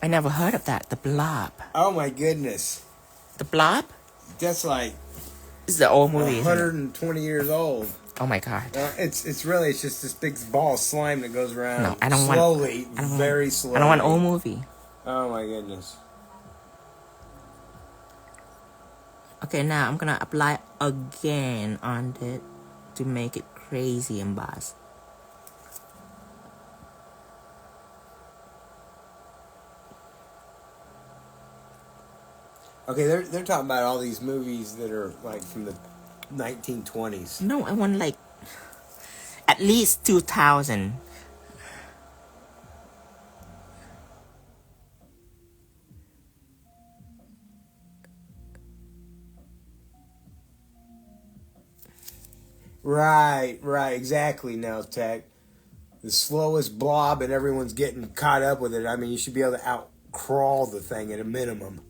I never heard of that. The Blob. Oh my goodness. The Blob? That's like This is the old movie. Isn't it? 120 years old. Oh my God. It's just this big ball of slime that goes around No, I don't slowly, want. very slowly. I don't want an old movie. Oh my goodness. Okay, now I'm gonna apply again on it to make it crazy embossed. Okay, they're talking about all these movies that are like from the 1920s. No, I want like at least 2000. Right, exactly. Now, Tech, the slowest blob, and everyone's getting caught up with it. I mean, you should be able to out crawl the thing at a minimum.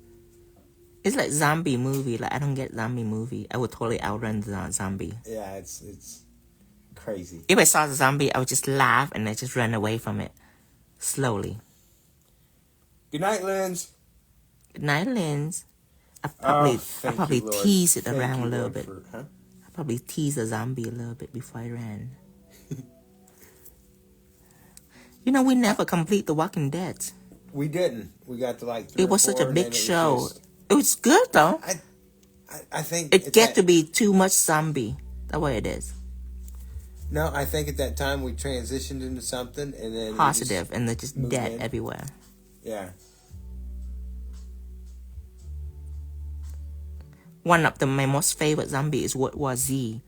It's like zombie movie. Like I don't get zombie movie. I would totally outrun the zombie. Yeah, it's crazy. If I saw the zombie, I would just laugh and I just run away from it slowly. Good night, Lens. Good night, Lens. I Thank probably you, Lord. tease it Thank around you, a little Lord, bit. huh? I probably tease the zombie a little bit before I ran. You know, we never complete The Walking Dead. We didn't. We got to like 3 It was or 4, such a and big then show. just- It was good though. I think It get to be too much zombie. That's what it is. No, I think at that time we transitioned into something, and then Positive, and they're just moved dead in. everywhere. Yeah. One of my most favorite zombies was Z.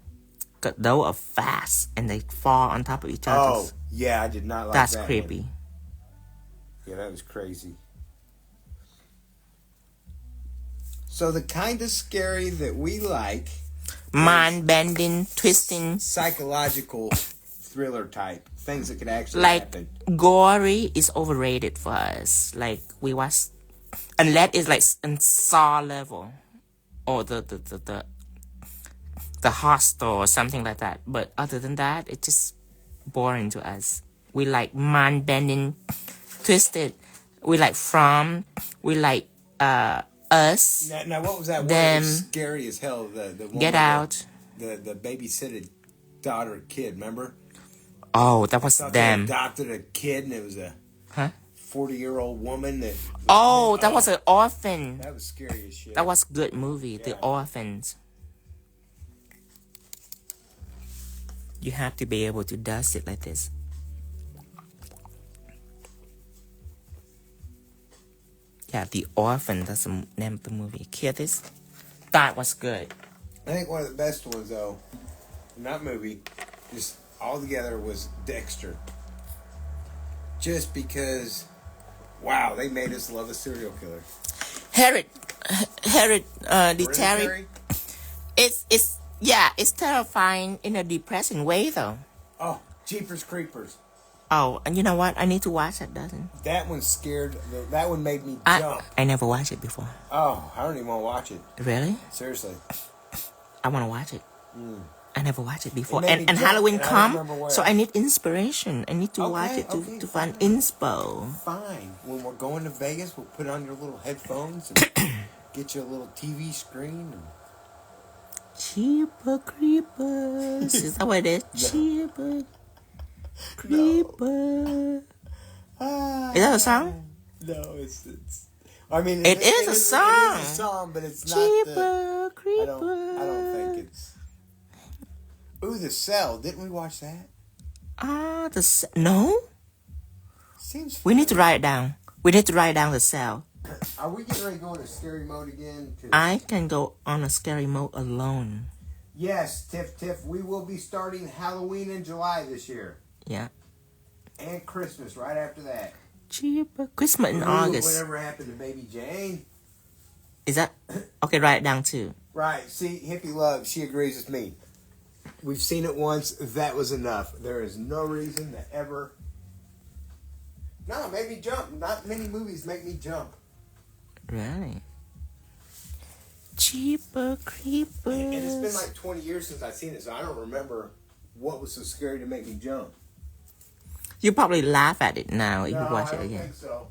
Cause they are fast and they fall on top of each other. Oh, yeah, I did not like That's that creepy. one. Yeah, that was crazy. So the kind of scary that we like, Mind bending, twisting, psychological thriller type things that could actually like happen. gory is overrated for us. Like we watch, unless it's like in Saw level, or the Hostel or something like that. But other than that, it's just boring to us. We like mind bending, twisted. We like From. We like Us. Now what was that one? Them. It was scary as hell. The one Get with Out. The babysitted daughter kid. Remember? Oh, that was Thought them. They adopted a kid, and it was a 40-year-old woman that. Oh, that was an orphan. That was scary as shit. That was a good movie. The Yeah. Orphans. You have to be able to dust it like this. Yeah, The Orphan. That's the name of the movie. Hear this? That was good. I think one of the best ones, though, in that movie, just all together, was Dexter. Just because, wow, they made us love a serial killer. Hereditary. It's terrifying in a depressing way, though. Oh, Jeepers Creepers. Oh, and you know what? I need to watch that, doesn't? That one scared. That one made me jump. I never watched it before. Oh, I don't even want to watch it. Really? Seriously. I want to watch it. I never watched it before. It made me And jump, Halloween and I don't remember come, where. so I need inspiration. I need to watch it to find inspo. Fine. When we're going to Vegas, we'll put on your little headphones and get you a little TV screen. And... Cheaper creepers. Is that what it is? Cheaper creeper. Is that a song? No, it's. I mean, It is a song. It is a song, but it's not Cheaper creeper. I don't think it's. Ooh, The Cell. Didn't we watch that? No? Seems. We need to write it down. We need to write down The Cell. Are we getting ready to go into scary mode again? I can go on a scary mode alone. Yes, Tiff. We will be starting Halloween in July this year. Yeah. And Christmas right after that. Cheaper Christmas in Ooh, August. Whatever happened to Baby Jane? Is that okay? Write it down too. Right. See, Hippie Love, she agrees with me. We've seen it once. That was enough. There is no reason to ever. No, it made me jump. Not many movies make me jump. Really? Cheaper creepers. And it's been like 20 years since I've seen it, so I don't remember what was so scary to make me jump. You probably laugh at it now if you watch I it don't again. think so.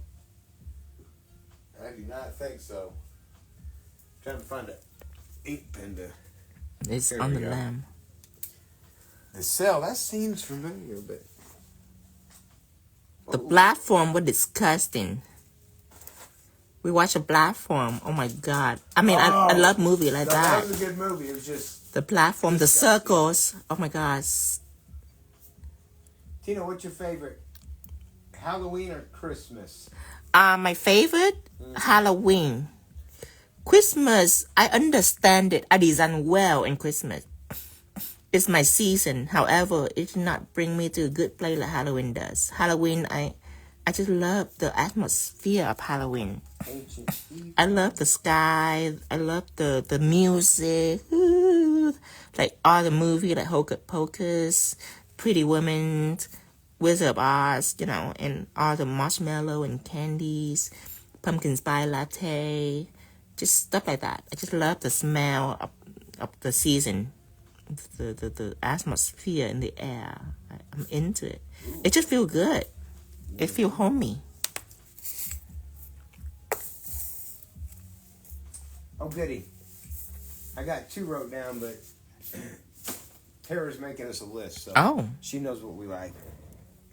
I do not think so. Trying to find an ink pen to. It's Here on we the go. lamb. The Cell, that seems familiar, but. The platform was disgusting. We watched a platform. Oh my god! I mean, I love movies like That that. was a good movie. It was just. The platform, the disgusting. circles. Oh my gosh! Tina, what's your favorite? Halloween or Christmas? My favorite Halloween. Christmas, I understand it. I design well in Christmas. It's my season. However, it did not bring me to a good place like Halloween does. Halloween, I just love the atmosphere of Halloween. Ancient Eve. I love the sky. I love the music. Ooh. Like all the movies like Hocus Pocus, Pretty Woman, Wizard of Oz, you know, and all the marshmallow and candies, pumpkin spice latte, just stuff like that. I just love the smell of the season. the atmosphere in the air. I'm into it. It just feels good. It feels homey. Oh, goody. I got 2 wrote down, but Tara's making us a list, so she knows what we like.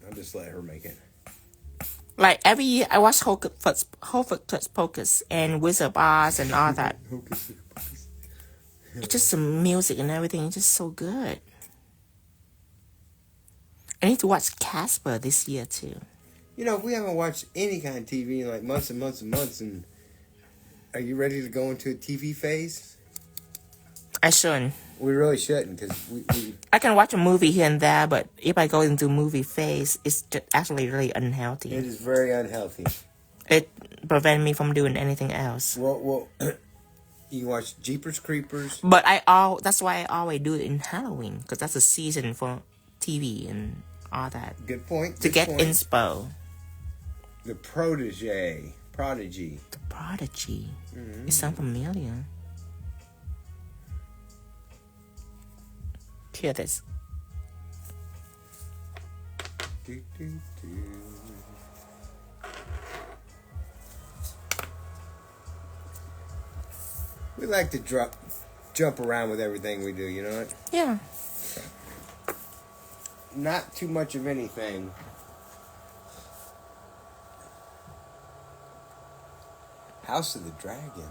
I'll just let her make it. Like every year, I watch Hocus Pocus and Wizard of Oz and all that. It's just the music and everything. It's just so good. I need to watch Casper this year too. You know, we haven't watched any kind of TV in like months and months and months. And are you ready to go into a TV phase? I shouldn't. We really shouldn't, because we I can watch a movie here and there, but if I go into movie phase, it's just actually really unhealthy. It is very unhealthy. It prevents me from doing anything else. Well, you can watch Jeepers Creepers. But that's why I always do it in Halloween, because that's a season for TV and all that. Good point. To get inspo. The Prodigy. The Prodigy. It sounds familiar. Hear this. We like to jump around with everything we do, you know what? Yeah. Not too much of anything. House of the Dragon.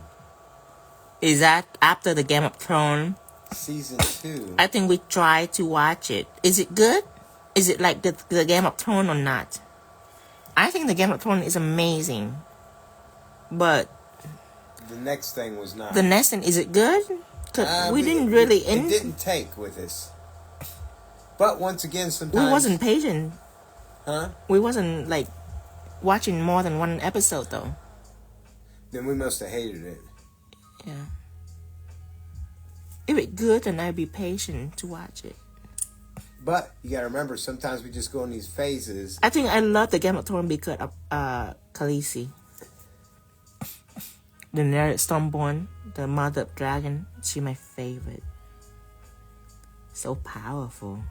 Is that after the Game of Thrones? Season 2. I think we tried to watch it. Is it good? Is it like the Game of Thrones or not? I think the Game of Thrones is amazing. But the next thing was not. The next thing, is it good? Cause we didn't really... It didn't take with us. But once again, sometimes... We wasn't patient. Huh? We wasn't like watching more than one episode though. Then we must have hated it. Yeah. If it's good, then I'd be patient to watch it. But you gotta remember, sometimes we just go in these phases. I think I love the Game of Thrones because of Khaleesi. The Daenerys Stormborn, the mother of dragon. She's my favorite. So powerful.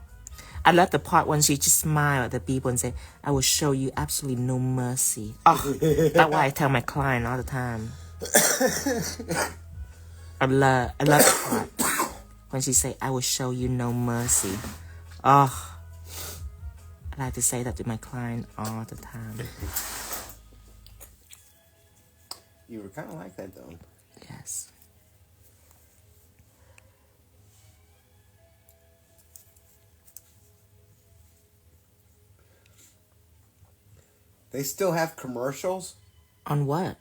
I love the part when she just smiled at the people and said, "I will show you absolutely no mercy." Oh, that's why I tell my client all the time. I love the part when she say, "I will show you no mercy." Oh, I like to say that to my client all the time. You were kind of like that, though. Yes. They still have commercials? On what?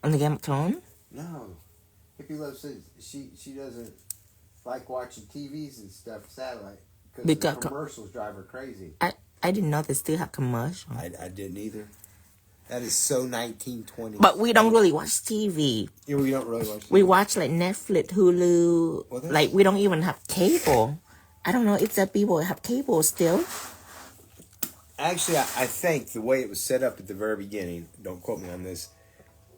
On the Game of Thrones? No. Hippie Love says she doesn't like watching TVs and stuff, satellite, because the commercials drive her crazy. I didn't know they still have commercials. I didn't either. That is so 1920. But we don't really watch TV. Yeah, we don't really watch TV. We watch like Netflix, Hulu. Well, like we don't even have cable. I don't know if that people have cable still. Actually, I think the way it was set up at the very beginning, don't quote me on this,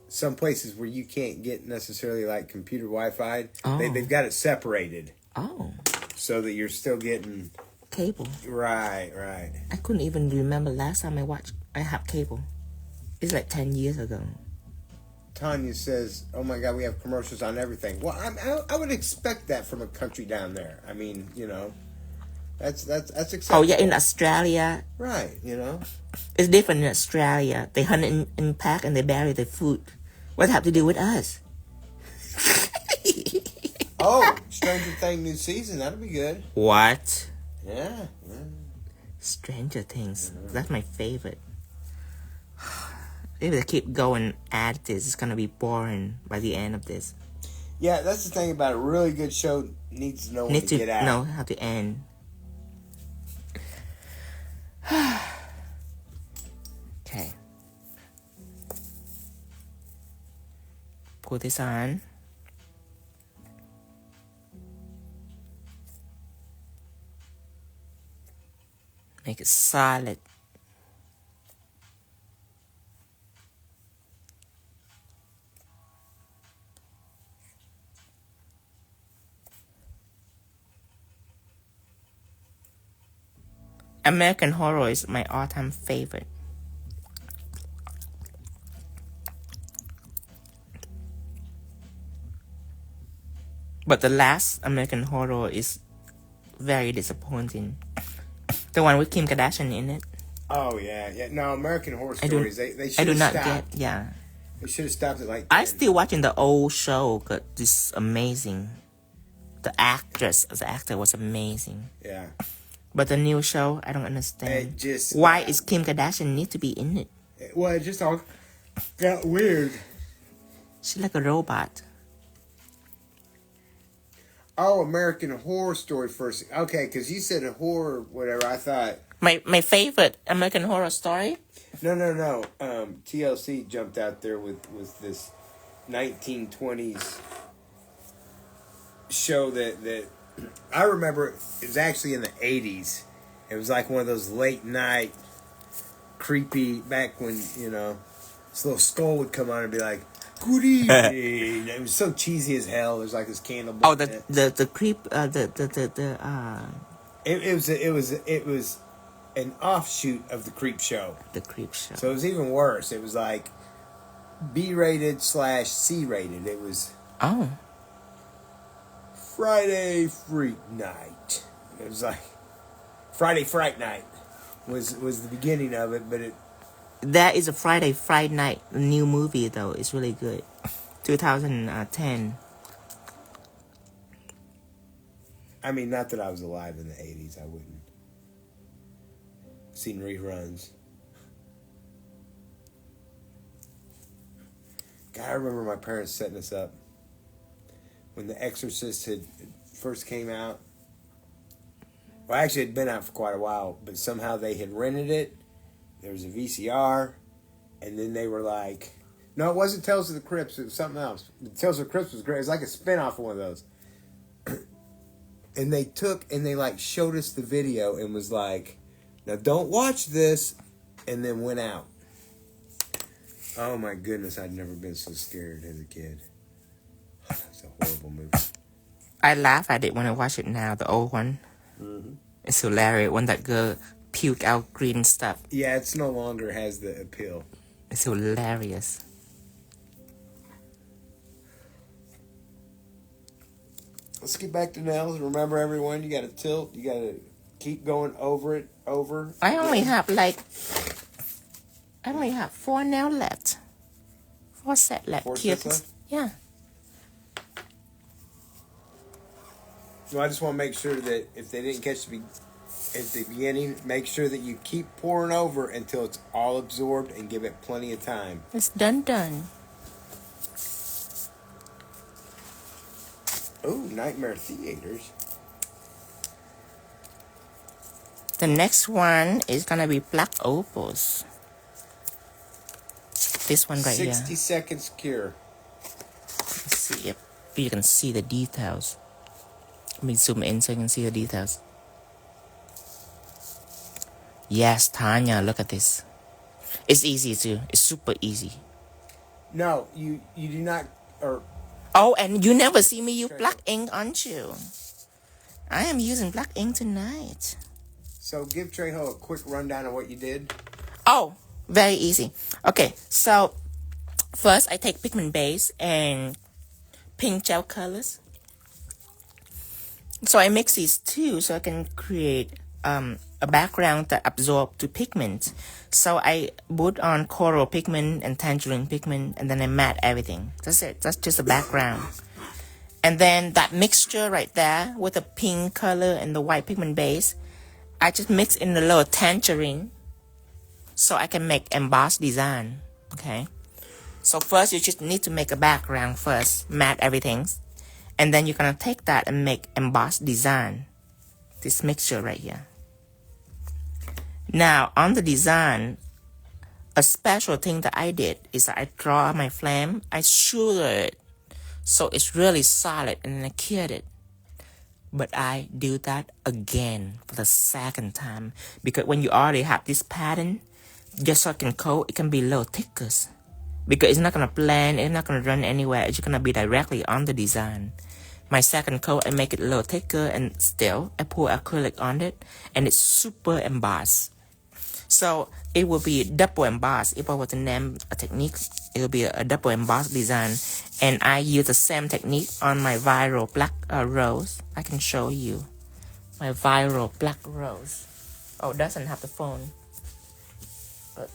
some places where you can't get necessarily like computer Wi-Fi, they've got it separated. Oh. So that you're still getting... cable. Right. I couldn't even remember last time I have cable. It's like 10 years ago. Tanya says, "Oh my God, we have commercials on everything." Well, I would expect that from a country down there. I mean, you know, that's acceptable. Oh yeah, in Australia. Right, you know. It's different in Australia. They hunt in pack and they bury the food. What have to do with us? Oh, Stranger Things new season. That'll be good. What? Yeah. Stranger Things. That's my favorite. If they keep going at this, it's gonna be boring by the end of this. Yeah, that's the thing about a really good show. Needs to know when to get out. Know how to end. Okay. Put this on. Make it solid. American Horror is my all-time favorite. But the last American Horror is very disappointing. The one with Kim Kardashian in it. Oh yeah. No, American Horror Stories. They should I do have not stopped. get. Yeah. They should have stopped it like. I still watching the old show because this is amazing. The actor was amazing. Yeah. But the new show, I don't understand. Just why is Kim Kardashian need to be in it? Well, it just all got weird. She's like a robot. Oh, American Horror Story first. Okay, because you said a horror, whatever. I thought my favorite American Horror Story. No. TLC jumped out there with this 1920s show that I remember. It was actually in the 80s. It was like one of those late night creepy, back when this little skull would come on and be like, "Good evening." It was so cheesy as hell. There's like this candle. Oh, the creep. It was an offshoot of the Creep Show. The Creep Show. So it was even worse. It was like B-rated / C-rated. It was Friday Freak Night. It was like Friday Fright Night was the beginning of it, but it. That is a Friday Fright Night new movie though. It's really good. 2010. I mean, not that I was alive in the 80s. I wouldn't. Seen reruns. God, I remember my parents setting us up when The Exorcist had first came out. Well, actually, it had been out for quite a while, but somehow they had rented it. There was a VCR, and then they were like, no, it wasn't Tales of the Crypts, it was something else. Tales of the Crypts was great. It was like a spinoff of one of those. And they like showed us the video and was like, now don't watch this, and then went out. Oh my goodness, I'd never been so scared as a kid. It's a horrible movie. I laugh at it when I watch it now, the old one. Mm-hmm. It's hilarious when that girl puke out green stuff. Yeah, it's no longer has the appeal. It's hilarious. Let's get back to nails. Remember, everyone, you got to tilt. You got to keep going over. I only have 4 nails left. 4 sets left. 4 sets left? Yeah. So I just want to make sure that if they didn't catch at the beginning, make sure that you keep pouring over until it's all absorbed and give it plenty of time. It's done. Oh, Nightmare Theaters. The next one is gonna be Black Opals. This one right 60 here. seconds cure. Let's see if you can see the details. Let me zoom in so you can see the details. Yes, Tanya, look at this. It's easy too. It's super easy. No, you do not. Or oh, and you never see me use black ink, aren't you? I am using black ink tonight. So give Trejo a quick rundown of what you did. Oh, very easy. Okay, so first I take Pigment Base and pink gel colors. So I mix these two so I can create a background that absorbs to pigment. So I put on coral pigment and tangerine pigment, and then I matte everything. That's it. That's just a background. And then that mixture right there with the pink color and the white pigment base, I just mix in a little tangerine so I can make embossed design. Okay. So first you just need to make a background first, matte everything. And then you're going to take that and make embossed design. This mixture right here. Now, on the design, a special thing that I did is that I draw my flame. I sugar it so it's really solid, and then I cured it. But I do that again for the second time. Because when you already have this pattern, just so I can coat, it can be a little thicker. Because it's not going to blend, it's not going to run anywhere. It's just going to be directly on the design. my second coat, I make it a little thicker, and still I pour acrylic on it, and it's super embossed. So it will be double embossed. If I were to name a technique, it will be a double embossed design. And I use the same technique on my viral black rose. I can show you my viral black rose. Oh, it doesn't have the phone. But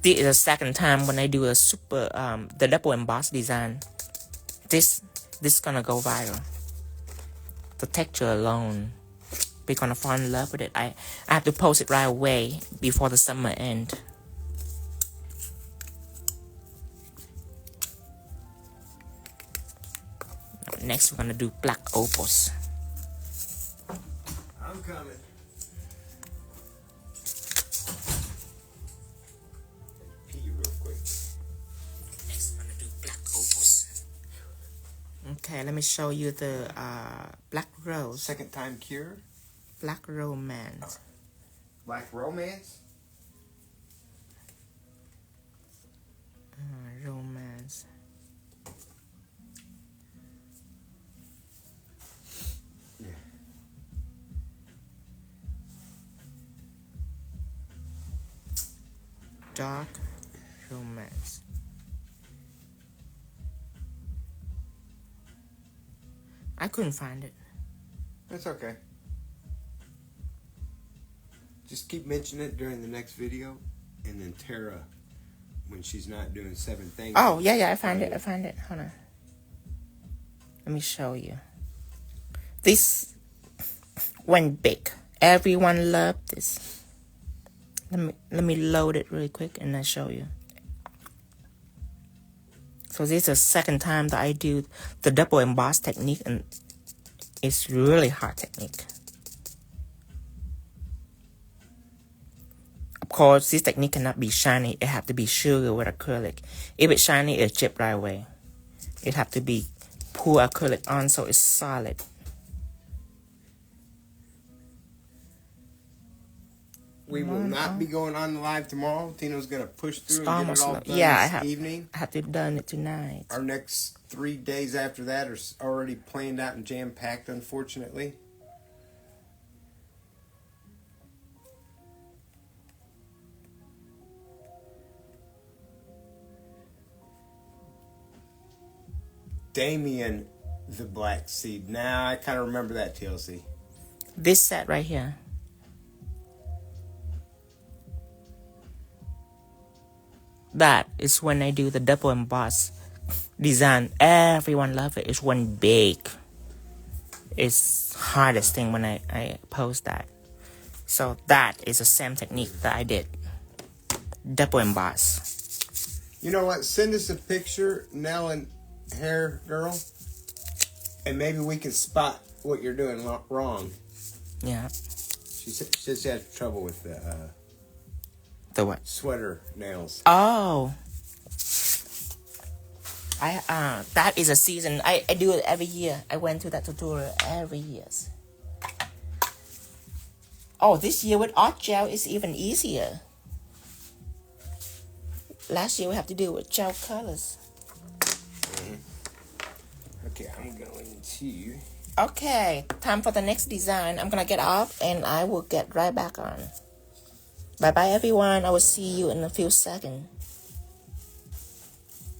this is the second time when I do a super the double embossed design. This gonna go viral. The texture alone, we're gonna fall in love with it. I have to post it right away before the summer end. Next, we're gonna do black opals. I'm coming. Pee real quick. Next, we're gonna do black opals. Okay, let me show you the black rose. Second time cure. Black romance. Black romance. Romance. Yeah. Dark romance. I couldn't find it. That's okay. Just keep mentioning it during the next video, and then Tara, when she's not doing 7 things. Oh, yeah, I found it. Hold on. Let me show you. This went big. Everyone loved this. Let me load it really quick and I'll show you. So this is the second time that I do the double emboss technique, and it's really hard technique. Of course, this technique cannot be shiny. It have to be sugar with acrylic. If it's shiny, it'll chip right away. It have to be pour acrylic on so it's solid. We will not be going on live tomorrow. Tino's gonna push through and get it all done this evening. I have to done it tonight. Our next 3 days after that are already planned out and jam-packed, unfortunately. Damien the Black Seed. Now I kind of remember that, TLC. This set right here. That is when I do the double emboss design. Everyone love it. It's one big. It's hardest thing when I post that. So that is the same technique that I did. Double emboss. You know what? Send us a picture, Nell and Hair Girl, and maybe we can spot what you're doing wrong. Yeah. She said she had trouble with the what? Sweater nails. Oh. That is a season. I do it every year. I went to that tutorial every year. Oh, this year with art gel is even easier. Last year we have to do it with gel colors. Okay, I'm going to... Okay, time for the next design. I'm gonna get off and I will get right back on. Bye bye everyone. I will see you in a few seconds.